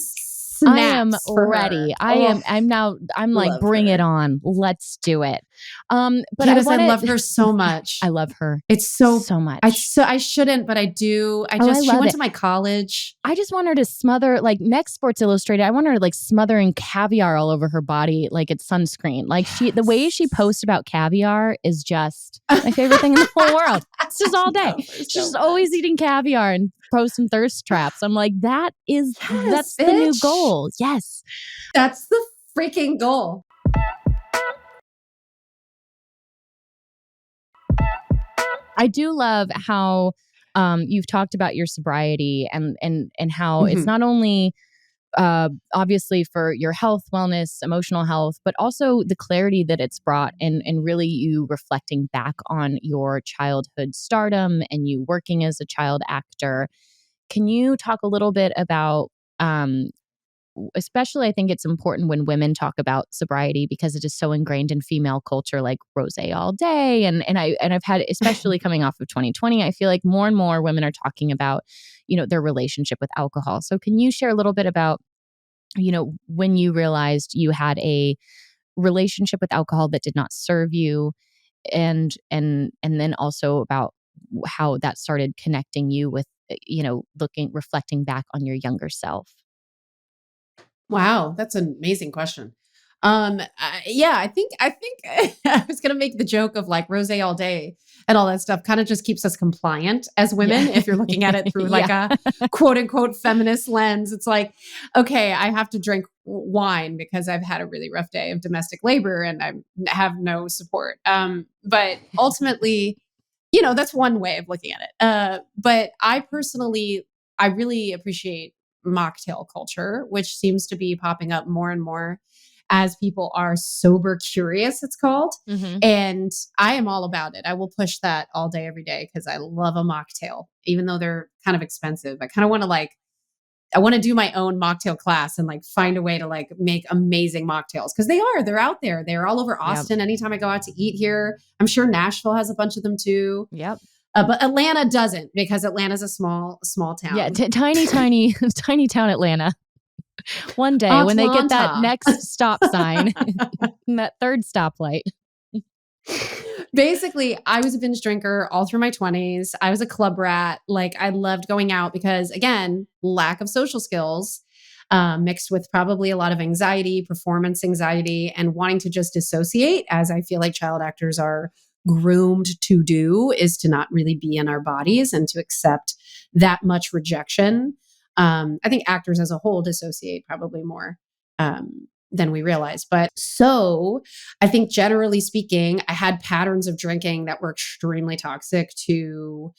I am ready. Her. I'm like, bring it on. Let's do it. But Candice, I love her so much. I love her. It's so much. I shouldn't, but I do. She went to my college. I just want her to smother, like next Sports Illustrated, I want her like smothering caviar all over her body like it's sunscreen. Like the way she posts about caviar is just my favorite thing in the whole world. It's just all day. She's just always eating caviar and posting thirst traps. I'm like, that's the new goal. Yes. That's the freaking goal. I do love how you've talked about your sobriety and how it's not only obviously for your health, wellness, emotional health, but also the clarity that it's brought and really you reflecting back on your childhood stardom and you working as a child actor. Can you talk a little bit about especially I think it's important when women talk about sobriety because it is so ingrained in female culture, like rosé all day. And I've had, especially coming off of 2020, I feel like more and more women are talking about, their relationship with alcohol. So can you share a little bit about, when you realized you had a relationship with alcohol that did not serve you and then also about how that started connecting you with, reflecting back on your younger self? Wow, that's an amazing question. Yeah, I think I was gonna make the joke of like rosé all day and all that stuff kind of just keeps us compliant as women. If you're looking at it through like a quote unquote feminist lens, it's like, okay, I have to drink wine because I've had a really rough day of domestic labor and I have no support. But ultimately, that's one way of looking at it. But I really appreciate mocktail culture, which seems to be popping up more and more as people are sober curious, it's called. Mm-hmm. And I am all about it. I will push that all day, every day, because I love a mocktail, even though they're kind of expensive. I kind of want to I want to do my own mocktail class and like find a way to like make amazing mocktails because they're out there. They're all over Austin. Yep. Anytime I go out to eat here, I'm sure Nashville has a bunch of them too. Yep. But Atlanta doesn't because Atlanta's a small town. Yeah. Tiny town Atlanta. One day when they get that next stop sign, that third stoplight. Basically, I was a binge drinker all through my 20s. I was a club rat. Like I loved going out because again, lack of social skills, mixed with probably a lot of anxiety, performance anxiety, and wanting to just dissociate, as I feel like child actors are groomed to do, is to not really be in our bodies and to accept that much rejection. I think actors as a whole dissociate probably more than we realize. But so I think generally speaking, I had patterns of drinking that were extremely toxic to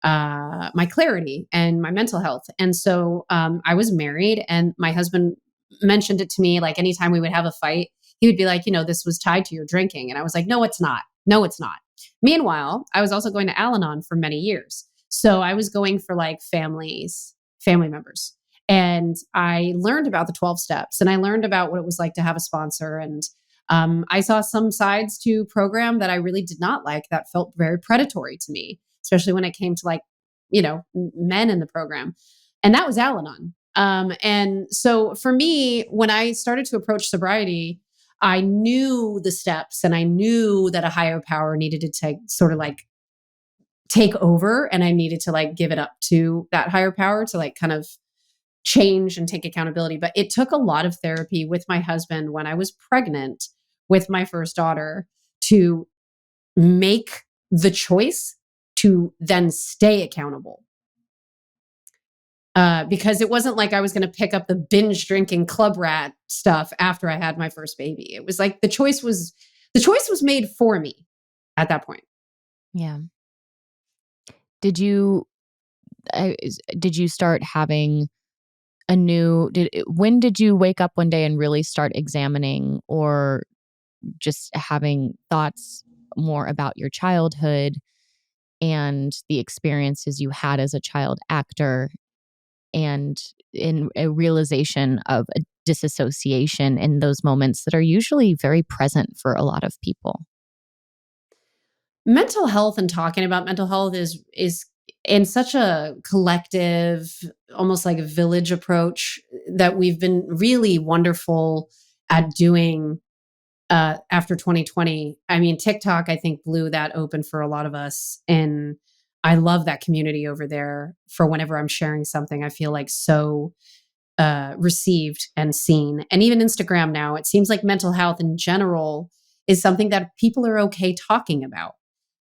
my clarity and my mental health. And so I was married and my husband mentioned it to me, like anytime we would have a fight, he would be like, this was tied to your drinking. And I was like, no, it's not. No, it's not. Meanwhile, I was also going to Al-Anon for many years. So I was going for like family members. And I learned about the 12 steps and I learned about what it was like to have a sponsor. And I saw some sides to program that I really did not like that felt very predatory to me, especially when it came to like, men in the program. And that was Al-Anon. And so for me, when I started to approach sobriety, I knew the steps and I knew that a higher power needed to take over and I needed to like give it up to that higher power to like kind of change and take accountability. But it took a lot of therapy with my husband when I was pregnant with my first daughter to make the choice to then stay accountable. Because it wasn't like I was going to pick up the binge drinking club rat stuff after I had my first baby. It was like the choice was made for me at that point. Yeah. Did you start having when did you wake up one day and really start examining or just having thoughts more about your childhood and the experiences you had as a child actor and in a realization of a disassociation in those moments that are usually very present for a lot of people? Mental health and talking about mental health is in such a collective, almost like a village approach that we've been really wonderful at doing after 2020. I mean, TikTok, I think, blew that open for a lot of us. And I love that community over there. For whenever I'm sharing something, I feel like so received and seen. And even Instagram now, it seems like mental health in general is something that people are okay talking about.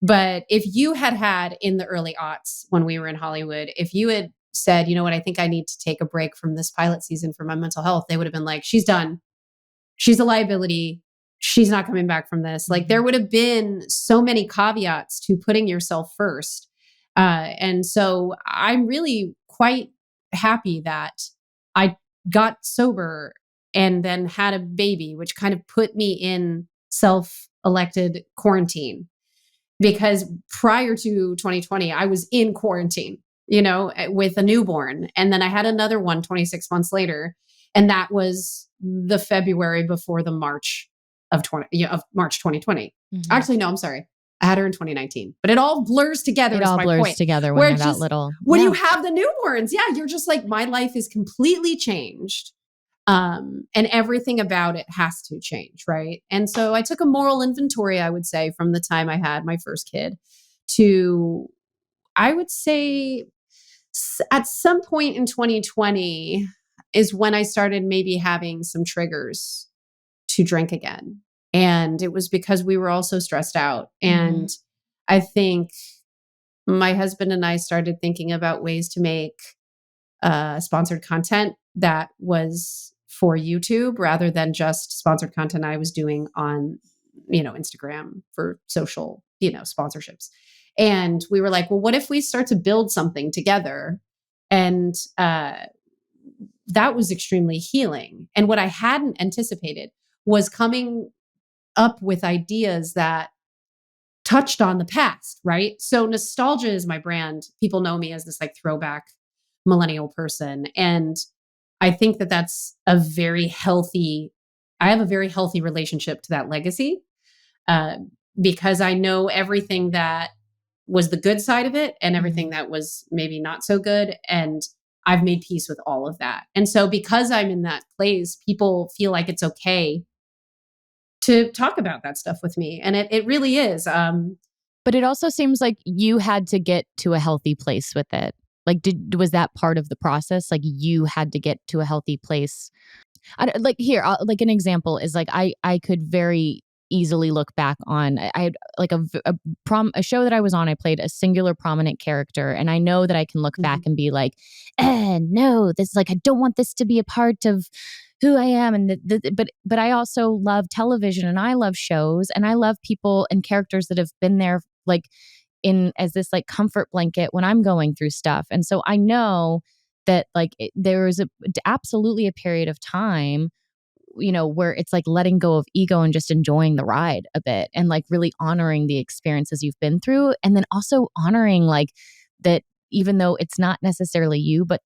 But if you had in the early aughts when we were in Hollywood, if you had said, you know what, I think I need to take a break from this pilot season for my mental health, they would have been like, she's done. She's a liability. She's not coming back from this. Like there would have been so many caveats to putting yourself first. And so I'm really quite happy that I got sober and then had a baby, which kind of put me in self-elected quarantine. Because prior to 2020, I was in quarantine, with a newborn. And then I had another one 26 months later. And that was the February before the March of March 2020. Mm-hmm. Actually, no, I'm sorry. I had her in 2019. But it all blurs together. It all blurs together when you're that little. When you have the newborns, you're just like, my life is completely changed. And everything about it has to change, right? And so I took a moral inventory, I would say, from the time I had my first kid to, I would say, at some point in 2020 is when I started maybe having some triggers to drink again. And it was because we were all so stressed out. And I think my husband and I started thinking about ways to make sponsored content that was for YouTube rather than just sponsored content I was doing on, Instagram for social, sponsorships. And we were like, well, what if we start to build something together? And that was extremely healing. And what I hadn't anticipated was coming up with ideas that touched on the past, right? So nostalgia is my brand. People know me as this like throwback millennial person. And I think that that's I have a very healthy relationship to that legacy because I know everything that was the good side of it and everything that was maybe not so good. And I've made peace with all of that. And so because I'm in that place, people feel like it's okay to talk about that stuff with me. And it really is. But it also seems like you had to get to a healthy place with it. Like, was that part of the process? Like you had to get to a healthy place. Like an example is like, I could very easily look back on, I had like a show that I was on, I played a singular prominent character. And I know that I can look back and be like, no, this is like, I don't want this to be a part of who I am. And but I also love television and I love shows and I love people and characters that have been there like as this like comfort blanket when I'm going through stuff. And so I know that like there is absolutely a period of time, where it's like letting go of ego and just enjoying the ride a bit and like really honoring the experiences you've been through. And then also honoring like that, even though it's not necessarily you, but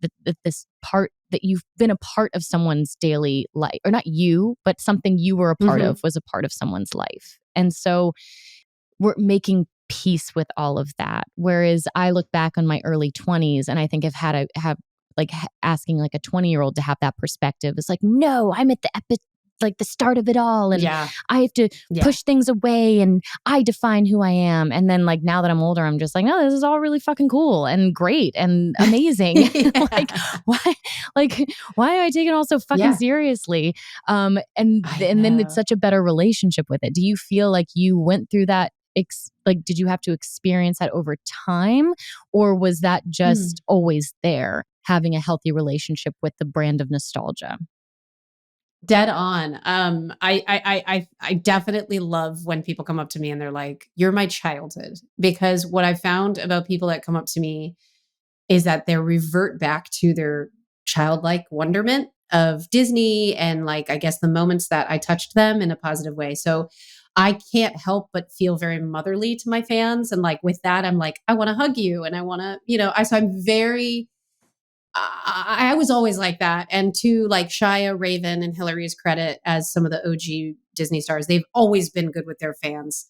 this part that you've been a part of someone's daily life, or not you, but something you were a part of was a part of someone's life. And so we're making peace with all of that. Whereas I look back on my early 20s and I think I've asking like a 20-year-old to have that perspective is like, no, I'm at the start of it all. And I have to push things away and I define who I am. And then like, now that I'm older, I'm just like, no, this is all really fucking cool and great and amazing. Like, why am I taking it all so fucking seriously? And then it's such a better relationship with it. Do you feel like you went through that? Did you have to experience that over time, or was that just always there, having a healthy relationship with the brand of nostalgia? Dead on. I definitely love when people come up to me and they're like, "You're my childhood," because what I found about people that come up to me is that they revert back to their childlike wonderment of Disney and like, I guess the moments that I touched them in a positive way. So I can't help but feel very motherly to my fans. And like with that, I'm like, I want to hug you and I want to, so I'm very, I was always like that. And to like Shia, Raven, and Hillary's credit as some of the OG Disney stars, they've always been good with their fans.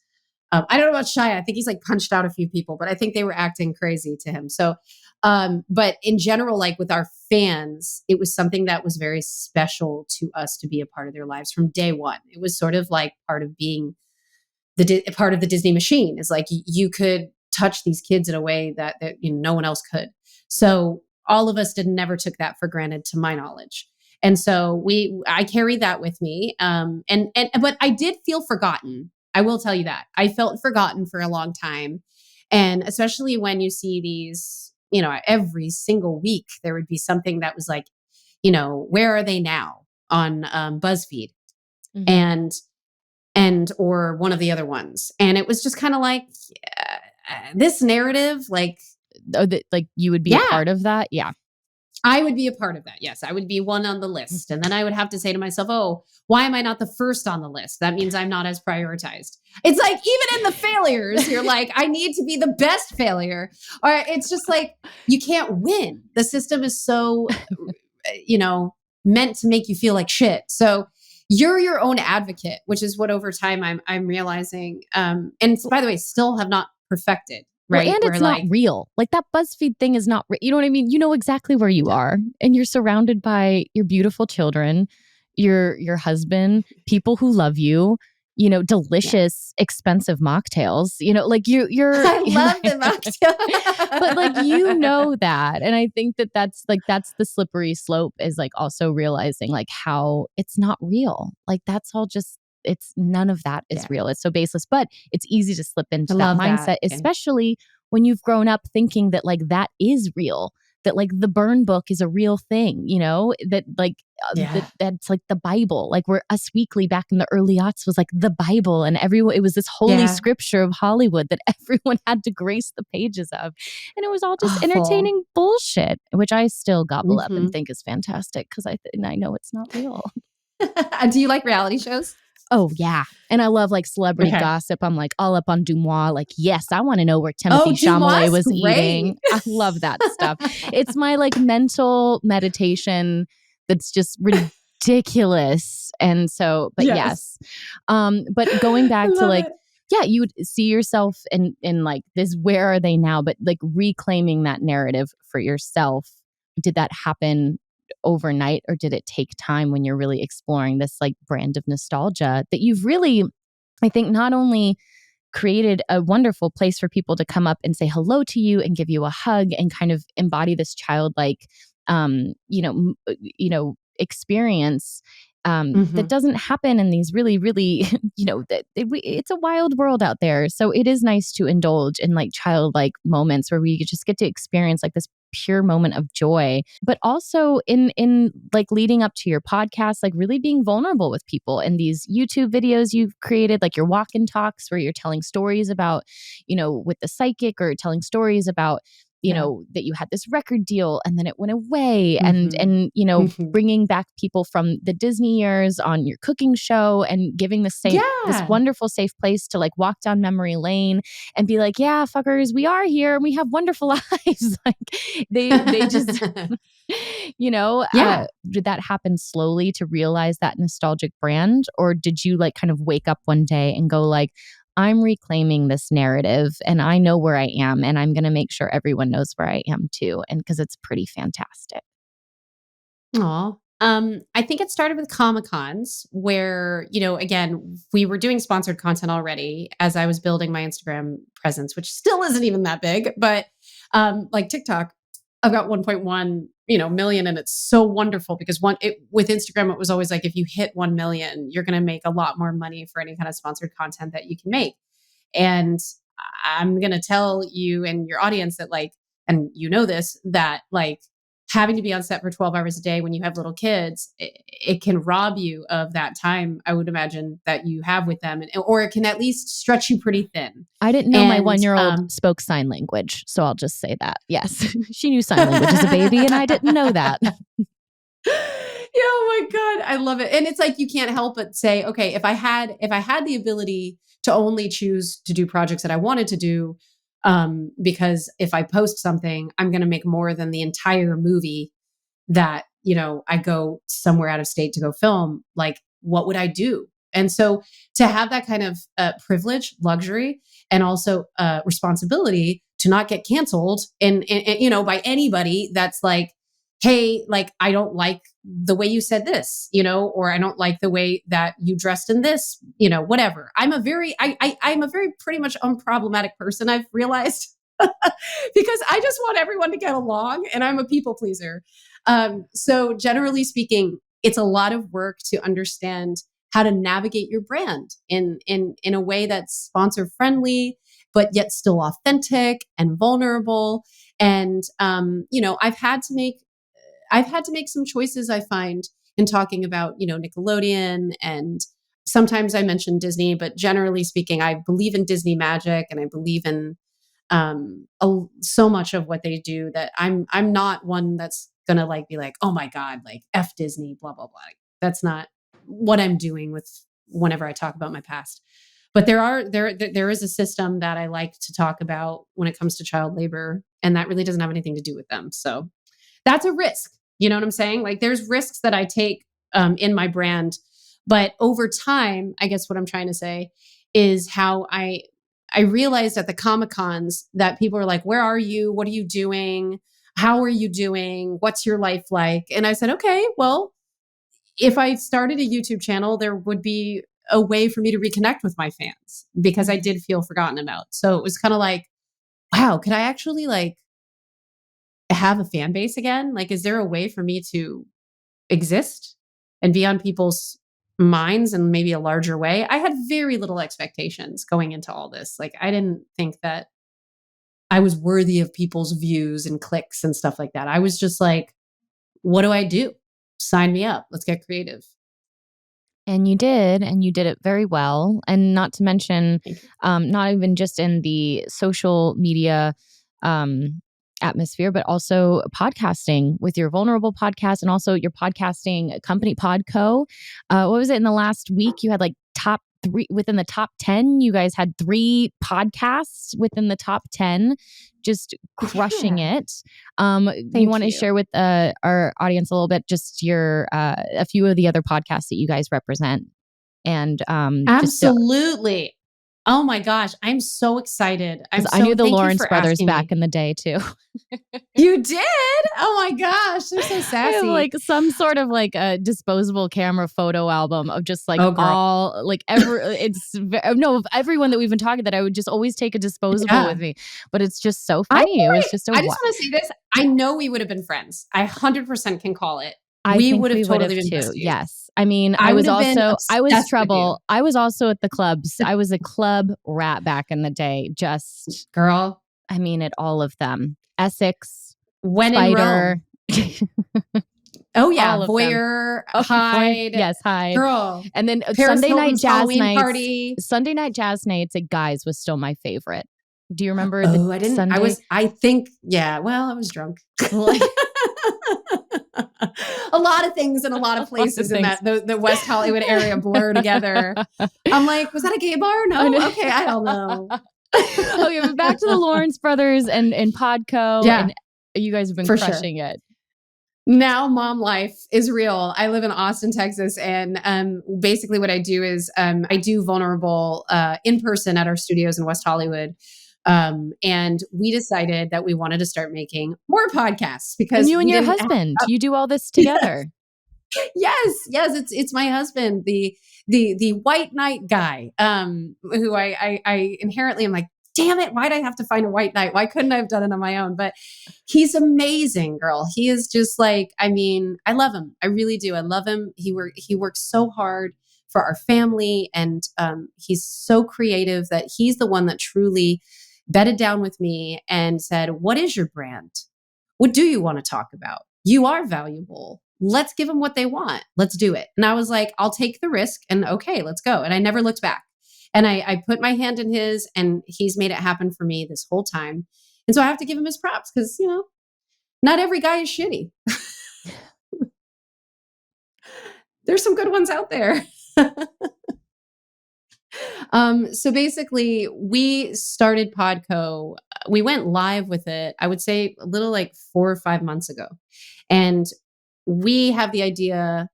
I don't know about Shia. I think he's like punched out a few people, but I think they were acting crazy to him. So, but in general, like with our fans, it was something that was very special to us to be a part of their lives from day one. It was sort of like part of being part of the Disney machine. Is like you could touch these kids in a way that no one else could. So all of us never took that for granted, to my knowledge. And so I carry that with me. But I did feel forgotten. I will tell you that I felt forgotten for a long time. And especially when you see these, every single week, there would be something that was like, where are they now on BuzzFeed and or one of the other ones. And it was just kind of like this narrative, like, like you would be a part of that. Yeah. I would be a part of that. Yes. I would be one on the list. And then I would have to say to myself, oh, why am I not the first on the list? That means I'm not as prioritized. It's like, even in the failures, you're like, I need to be the best failure. Or it's just like, you can't win. The system is so, meant to make you feel like shit. So you're your own advocate, which is what over time I'm realizing. And by the way, still have not perfected. Right. Well, and it's not real. Like that BuzzFeed thing is not, you know what I mean? You know exactly where you are and you're surrounded by your beautiful children, your husband, people who love you. delicious, expensive mocktails. Like you're. I love the mocktail. But like, that. And I think that's the slippery slope, is like also realizing like how it's not real. Like that's all just, it's none of that is real. It's so baseless, but it's easy to slip into that mindset, especially when you've grown up thinking that like that is real, that like the burn book is a real thing, that like that's like the Bible, like where Us Weekly back in the early aughts was like the Bible, and it was this holy scripture of Hollywood that everyone had to grace the pages of, and it was all just entertaining bullshit, which I still gobble up and think is fantastic because I know it's not real. Do you like reality shows? Oh, yeah. And I love like celebrity gossip. I'm like all up on Dumois. Like, yes, I want to know where Timothy Chalamet was eating. I love that stuff. It's my like mental meditation that's just ridiculous. And so, but yes. But going back to like, you would see yourself in like this, where are they now? But like reclaiming that narrative for yourself. Did that happen overnight, or did it take time when you're really exploring this like brand of nostalgia that you've really, I think, not only created a wonderful place for people to come up and say hello to you and give you a hug and kind of embody this childlike experience that doesn't happen in these really, really, it's a wild world out there. So it is nice to indulge in like childlike moments where we just get to experience like this pure moment of joy, but also in like leading up to your podcast, like really being vulnerable with people in these YouTube videos you've created, like your walk and talks where you're telling stories about, with the psychic, or telling stories about, that you had this record deal and then it went away, and bringing back people from the Disney years on your cooking show and giving this wonderful safe place to like walk down memory lane and be like, yeah, fuckers, we are here and we have wonderful lives. Like they just, did that happen slowly to realize that nostalgic brand? Or did you like kind of wake up one day and go like, I'm reclaiming this narrative and I know where I am and I'm going to make sure everyone knows where I am too. And because it's pretty fantastic. Aw. I think it started with Comic-Cons where, again, we were doing sponsored content already as I was building my Instagram presence, which still isn't even that big, but like TikTok, I've got 1.1 million, and it's so wonderful because with Instagram, it was always like, if you hit 1 million, you're going to make a lot more money for any kind of sponsored content that you can make. And I'm going to tell you and your audience that like, and this, that like having to be on set for 12 hours a day when you have little kids, it can rob you of that time, I would imagine, that you have with them, or it can at least stretch you pretty thin. I didn't know my 1-year-old spoke sign language, so I'll just say that. Yes, she knew sign language as a baby, and I didn't know that. Oh my God, I love it. And it's like, you can't help but say, okay, if I had the ability to only choose to do projects that I wanted to do, because if I post something, I'm going to make more than the entire movie that, I go somewhere out of state to go film. Like, what would I do? And so to have that kind of privilege, luxury, and also responsibility to not get canceled and by anybody that's like, hey, like, I don't like the way you said this, or I don't like the way that you dressed in this, whatever. I'm a very pretty much unproblematic person, I've realized, because I just want everyone to get along and I'm a people pleaser. So generally speaking, it's a lot of work to understand how to navigate your brand in a way that's sponsor friendly, but yet still authentic and vulnerable. And, I've had to make some choices, I find, in talking about, Nickelodeon, and sometimes I mention Disney, but generally speaking, I believe in Disney magic and I believe in so much of what they do that I'm not one that's going to like be like, oh my God, like F Disney, blah, blah, blah. That's not what I'm doing with whenever I talk about my past. But there is a system that I like to talk about when it comes to child labor, and that really doesn't have anything to do with them. So that's a risk. You know what I'm saying? Like, there's risks that I take in my brand, but over time, I guess what I'm trying to say is how I realized at the Comic-Cons that people are like, where are you? What are you doing? How are you doing? What's your life like? And I said, okay, well, if I started a YouTube channel, there would be a way for me to reconnect with my fans because I did feel forgotten about. So it was kind of like, wow, could I actually like have a fan base again? Like, is there a way for me to exist and be on people's minds in maybe a larger way? I had very little expectations going into all this. Like, I didn't think that I was worthy of people's views and clicks and stuff like that. I was just like, what do I do? Sign me up. Let's get creative. And you did it very well. And not to mention, not even just in the social media atmosphere, but also podcasting with your Vulnerable podcast and also your podcasting company, PodCo. What was it in the last week? You had like top 3 within the top 10. You guys had 3 podcasts within the top 10, just crushing it. You want to share with our audience a little bit, just your a few of the other podcasts that you guys represent? And absolutely. Oh my gosh, I'm so excited. I knew the Lawrence brothers back in the day too. You did? Oh my gosh, they're so sassy. I have like some sort of like a disposable camera photo everyone that we've been talking that I would just always take a disposable with me. But it's just so funny. I just want to say this. I know we would have been friends. I 100% can call it. We would have totally been too. Yes. I mean, I was trouble. I was also at the clubs. I was a club rat back in the day. Just girl. I mean, at all of them. Essex, when Spider. Oh yeah, Voyeur, Hyde. Yes, Hyde. Girl. And then Paris Sunday Hilton's night jazz Halloween nights. Party. Sunday night jazz nights at Guys was still my favorite. Do you remember? I didn't. I think. Yeah. Well, I was drunk. A lot of things in a lot of places in the West Hollywood area blur together. I'm like, was that a gay bar? No. Okay, I don't know. Okay, but back to the Lawrence brothers and PodCo. Yeah. And you guys have been crushing it. Now mom life is real. I live in Austin, Texas. And basically what I do is I do Vulnerable in person at our studios in West Hollywood. And we decided that we wanted to start making more podcasts because and you and your husband, you do all this together. Yes. It's my husband, the white knight guy, who I inherently am like, damn it, why'd I have to find a white knight? Why couldn't I have done it on my own? But he's amazing, girl. He is just like, I mean, I love him. I really do. I love him. He works so hard for our family, and he's so creative that he's the one that truly bedded down with me and said, what is your brand? What do you want to talk about? You are valuable. Let's give them what they want. Let's do it. And I was like, I'll take the risk and okay, let's go. And I never looked back. And I put my hand in his and he's made it happen for me this whole time. And so I have to give him his props because, not every guy is shitty. There's some good ones out there. So basically we started PodCo. We went live with it, I would say a little like 4 or 5 months ago. And we have the idea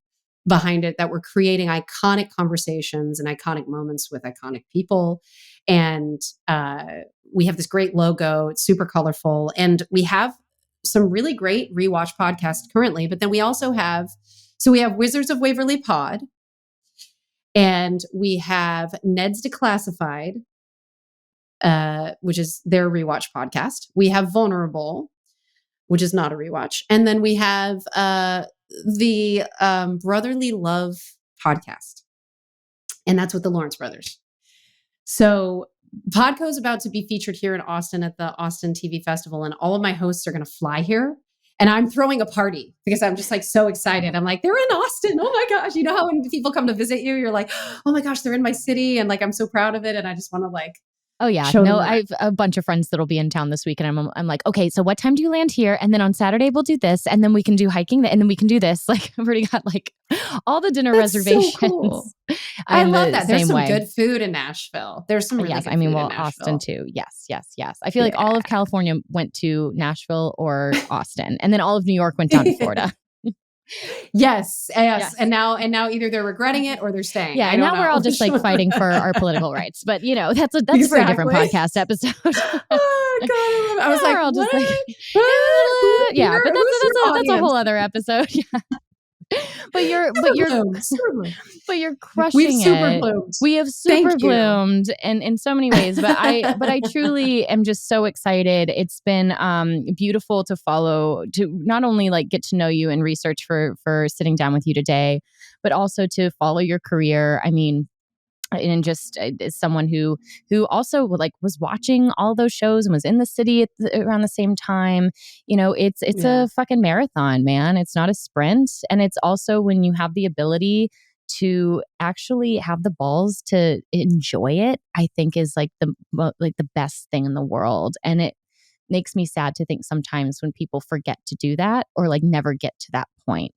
behind it that we're creating iconic conversations and iconic moments with iconic people. And we have this great logo. It's super colorful. And we have some really great rewatch podcasts currently, but then we also have Wizards of Waverly Pod. And we have Ned's Declassified, which is their rewatch podcast. We have Vulnerable, which is not a rewatch. And then we have the Brotherly Love podcast. And that's with the Lawrence brothers. So PodCo is about to be featured here in Austin at the Austin TV Festival. And all of my hosts are going to fly here. And I'm throwing a party because I'm just like so excited. I'm like, they're in Austin. Oh my gosh. You know how when people come to visit you, you're like, oh my gosh, they're in my city. And like, I'm so proud of it. And I just want to like, oh yeah. No, I have a bunch of friends that'll be in town this week. And I'm like, okay, so what time do you land here? And then on Saturday we'll do this. And then we can do hiking. And then we can do this. Like I've already got like all the dinner reservations. So cool. I love that. There's some good food in Nashville. There's some really good food in Nashville. Austin too. Yes. I feel like all of California went to Nashville or Austin. And then all of New York went down to Florida. Yes. And now either they're regretting it or they're staying. Yeah. And now we're all just like fighting for our political rights. But that's exactly. For a different podcast episode. Oh God. I was like, we're all just like, yeah, but that's a whole other episode. Yeah. but you're Superbloom. but you're crushing We've super it. bloomed. We have super bloomed and in so many ways. But I truly am just so excited. It's been beautiful to follow, to not only like get to know you and research for sitting down with you today, but also to follow your career. I mean, and just as someone who also like was watching all those shows and was in the city around the same time, you know, it's a fucking marathon, man. It's not a sprint. And it's also when you have the ability to actually have the balls to enjoy it, I think is like the best thing in the world. And it makes me sad to think sometimes when people forget to do that or like never get to that point.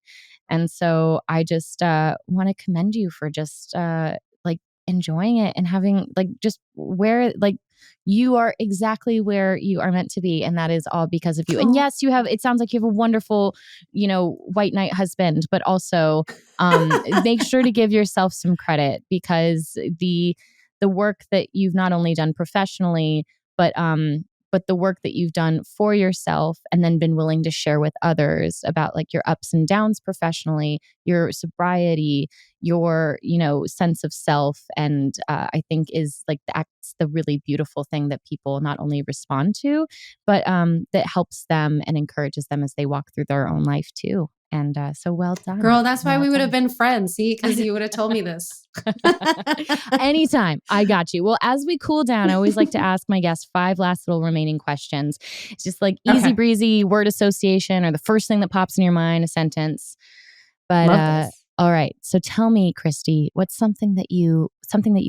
And so I just want to commend you for just like enjoying it and having like just where like you are exactly where you are meant to be. And that is all because of you. And yes, it sounds like you have a wonderful, you know, white knight husband, but also make sure to give yourself some credit because the work that you've not only done professionally, but the work that you've done for yourself and then been willing to share with others about like your ups and downs professionally, your sobriety, your, you know, sense of self. And I think is like that's the really beautiful thing that people not only respond to, but that helps them and encourages them as they walk through their own life too. And so well done. Girl, that's why we would have been friends. See, because you would have told me this. Anytime. I got you. Well, as we cool down, I always like to ask my guests 5 last little remaining questions. It's just like easy breezy word association or the first thing that pops in your mind, a sentence. But all right. So tell me, Christy, what's something that you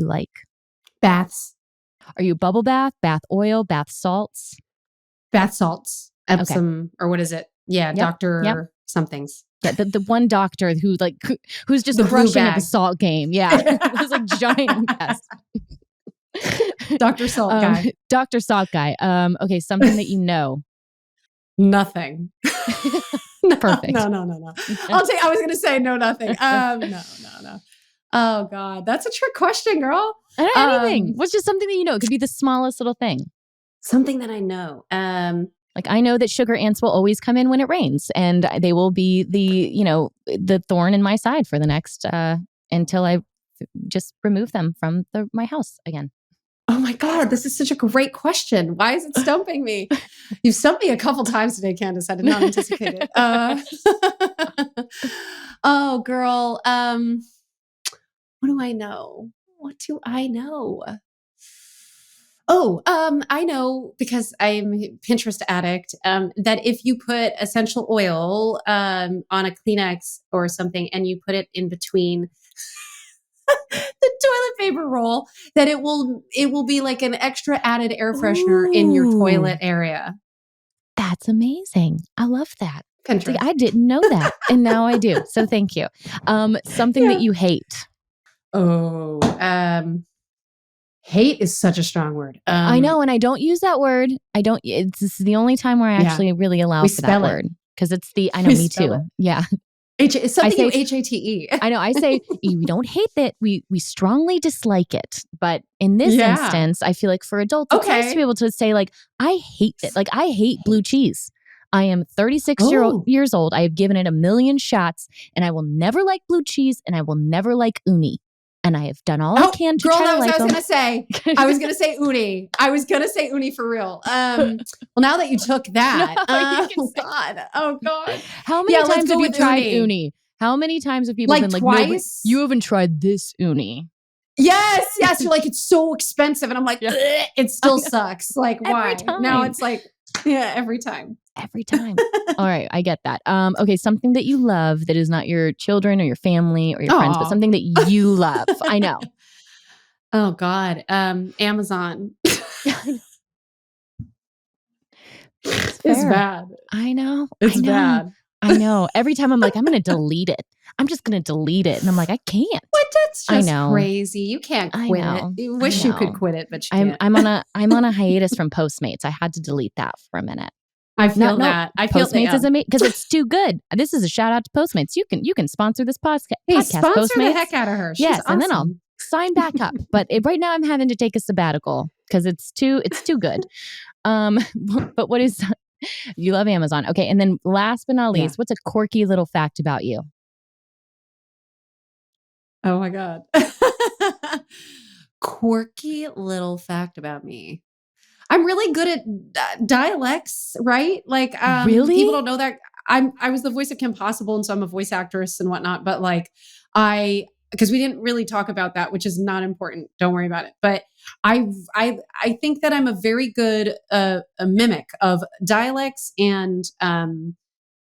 like? Baths. Are you bubble bath oil, bath salts? Bath salts. Epsom, or what is it? Yeah, Dr. Somethings. Yeah, the one doctor who's just crushing at the salt game. Yeah, it was like giant. Yes. Dr. Salt guy. Dr. Salt guy. Okay, something that you know. Nothing. Perfect. No. I was going to say no, nothing. No. Oh God, that's a trick question, girl. Anything. What's just something that you know? It could be the smallest little thing. Something that I know. Like I know that sugar ants will always come in when it rains, and they will be the thorn in my side for the next until I just remove them from my house again. Oh my God, this is such a great question. Why is it stumping me? You've stumped me a couple times today, Candice. I did not anticipate it. Oh, girl. What do I know? I know because I'm a Pinterest addict, that if you put essential oil on a Kleenex or something and you put it in between the toilet paper roll, that it will be like an extra added air freshener in your toilet area. That's amazing. I love that. Pinterest. See, I didn't know that, and now I do. So thank you. Something that you hate. Hate is such a strong word. I know, and I don't use that word. This is the only time where I actually really allow for that word because it's I know, me too. Yeah. It's something you H-A-T-E. I know. I say we don't hate it. We strongly dislike it. But in this instance, I feel like for adults, it's nice to be able to say like, I hate it. Like I hate blue cheese. I am 36 years old. I have given it a million shots and I will never like blue cheese and I will never like uni. And I have done all I can to try to like them. I was going to say uni. I was going to say uni for real. Well, now that you took that. Oh God. How many times have you tried uni? How many times have people been like, twice? No, you haven't tried this uni. Yes. You're like, it's so expensive. And I'm like, it still sucks. Like, why? Now it's like, every time. Every time. All right. I get that. Okay. Something that you love that is not your children or your family or your friends, but something that you love. I know. Oh God. Amazon. It's bad. I know. It's bad. I know. Every time I'm like, I'm going to delete it. I'm just going to delete it. And I'm like, I can't. What? That's just crazy. You can't quit it. You wish you could quit it, but you can't. I'm on a hiatus from Postmates. I had to delete that for a minute. I feel that. I feel Postmates is amazing because it's too good. This is a shout out to Postmates. You can sponsor this podcast. Sponsor Postmates. The heck out of her. She's awesome. And then I'll sign back up. But right now I'm having to take a sabbatical because it's too good. But what is you love Amazon? Okay, and then last but not least, what's a quirky little fact about you? Oh my God. Quirky little fact about me. I'm really good at dialects, right? Like, Really? people don't know that I was the voice of Kim Possible, and so I'm a voice actress and whatnot. But like, because we didn't really talk about that, which is not important. Don't worry about it. But I think that I'm a very good a mimic of dialects and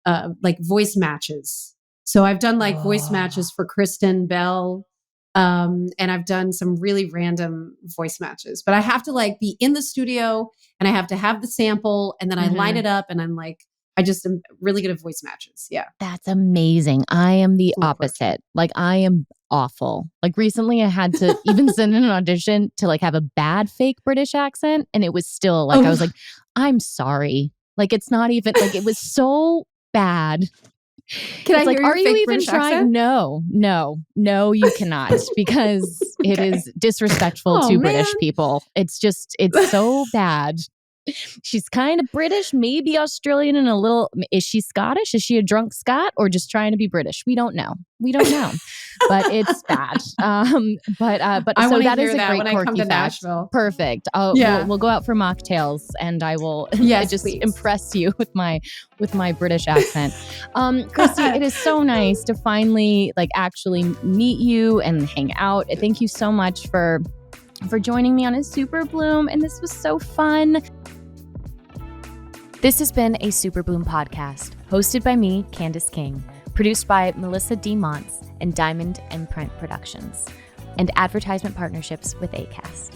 like voice matches. So I've done like voice matches for Kristen Bell. And I've done some really random voice matches, but I have to like be in the studio and I have to have the sample and then I line it up and I'm like, I just am really good at voice matches. Yeah. That's amazing. I am the Little opposite. quirky. Like I am awful. Like recently I had to even send in an audition to like have a bad fake British accent. And it was still like, I was like, I'm sorry. Like it's not even like, it was so bad. Can I It's like, hear your are you fake even British trying? accent? No, you cannot because it is disrespectful Oh, to British man. people. It's so bad. She's kind of British, maybe Australian and a little, is she Scottish? Is she a drunk Scot or just trying to be British? We don't know. But it's bad. But I so want to that hear is a that great when I come quirky to fact. Nashville. Perfect. Yeah. We'll go out for mocktails and I will Yes, just please. impress you with my British accent. Christy, it is so nice to finally like actually meet you and hang out. Thank you so much for joining me on a Superbloom, and this was so fun. This has been a Superbloom podcast, hosted by me, Candice King, produced by Melissa D. Montz and Diamond Imprint Productions, and advertisement partnerships with Acast.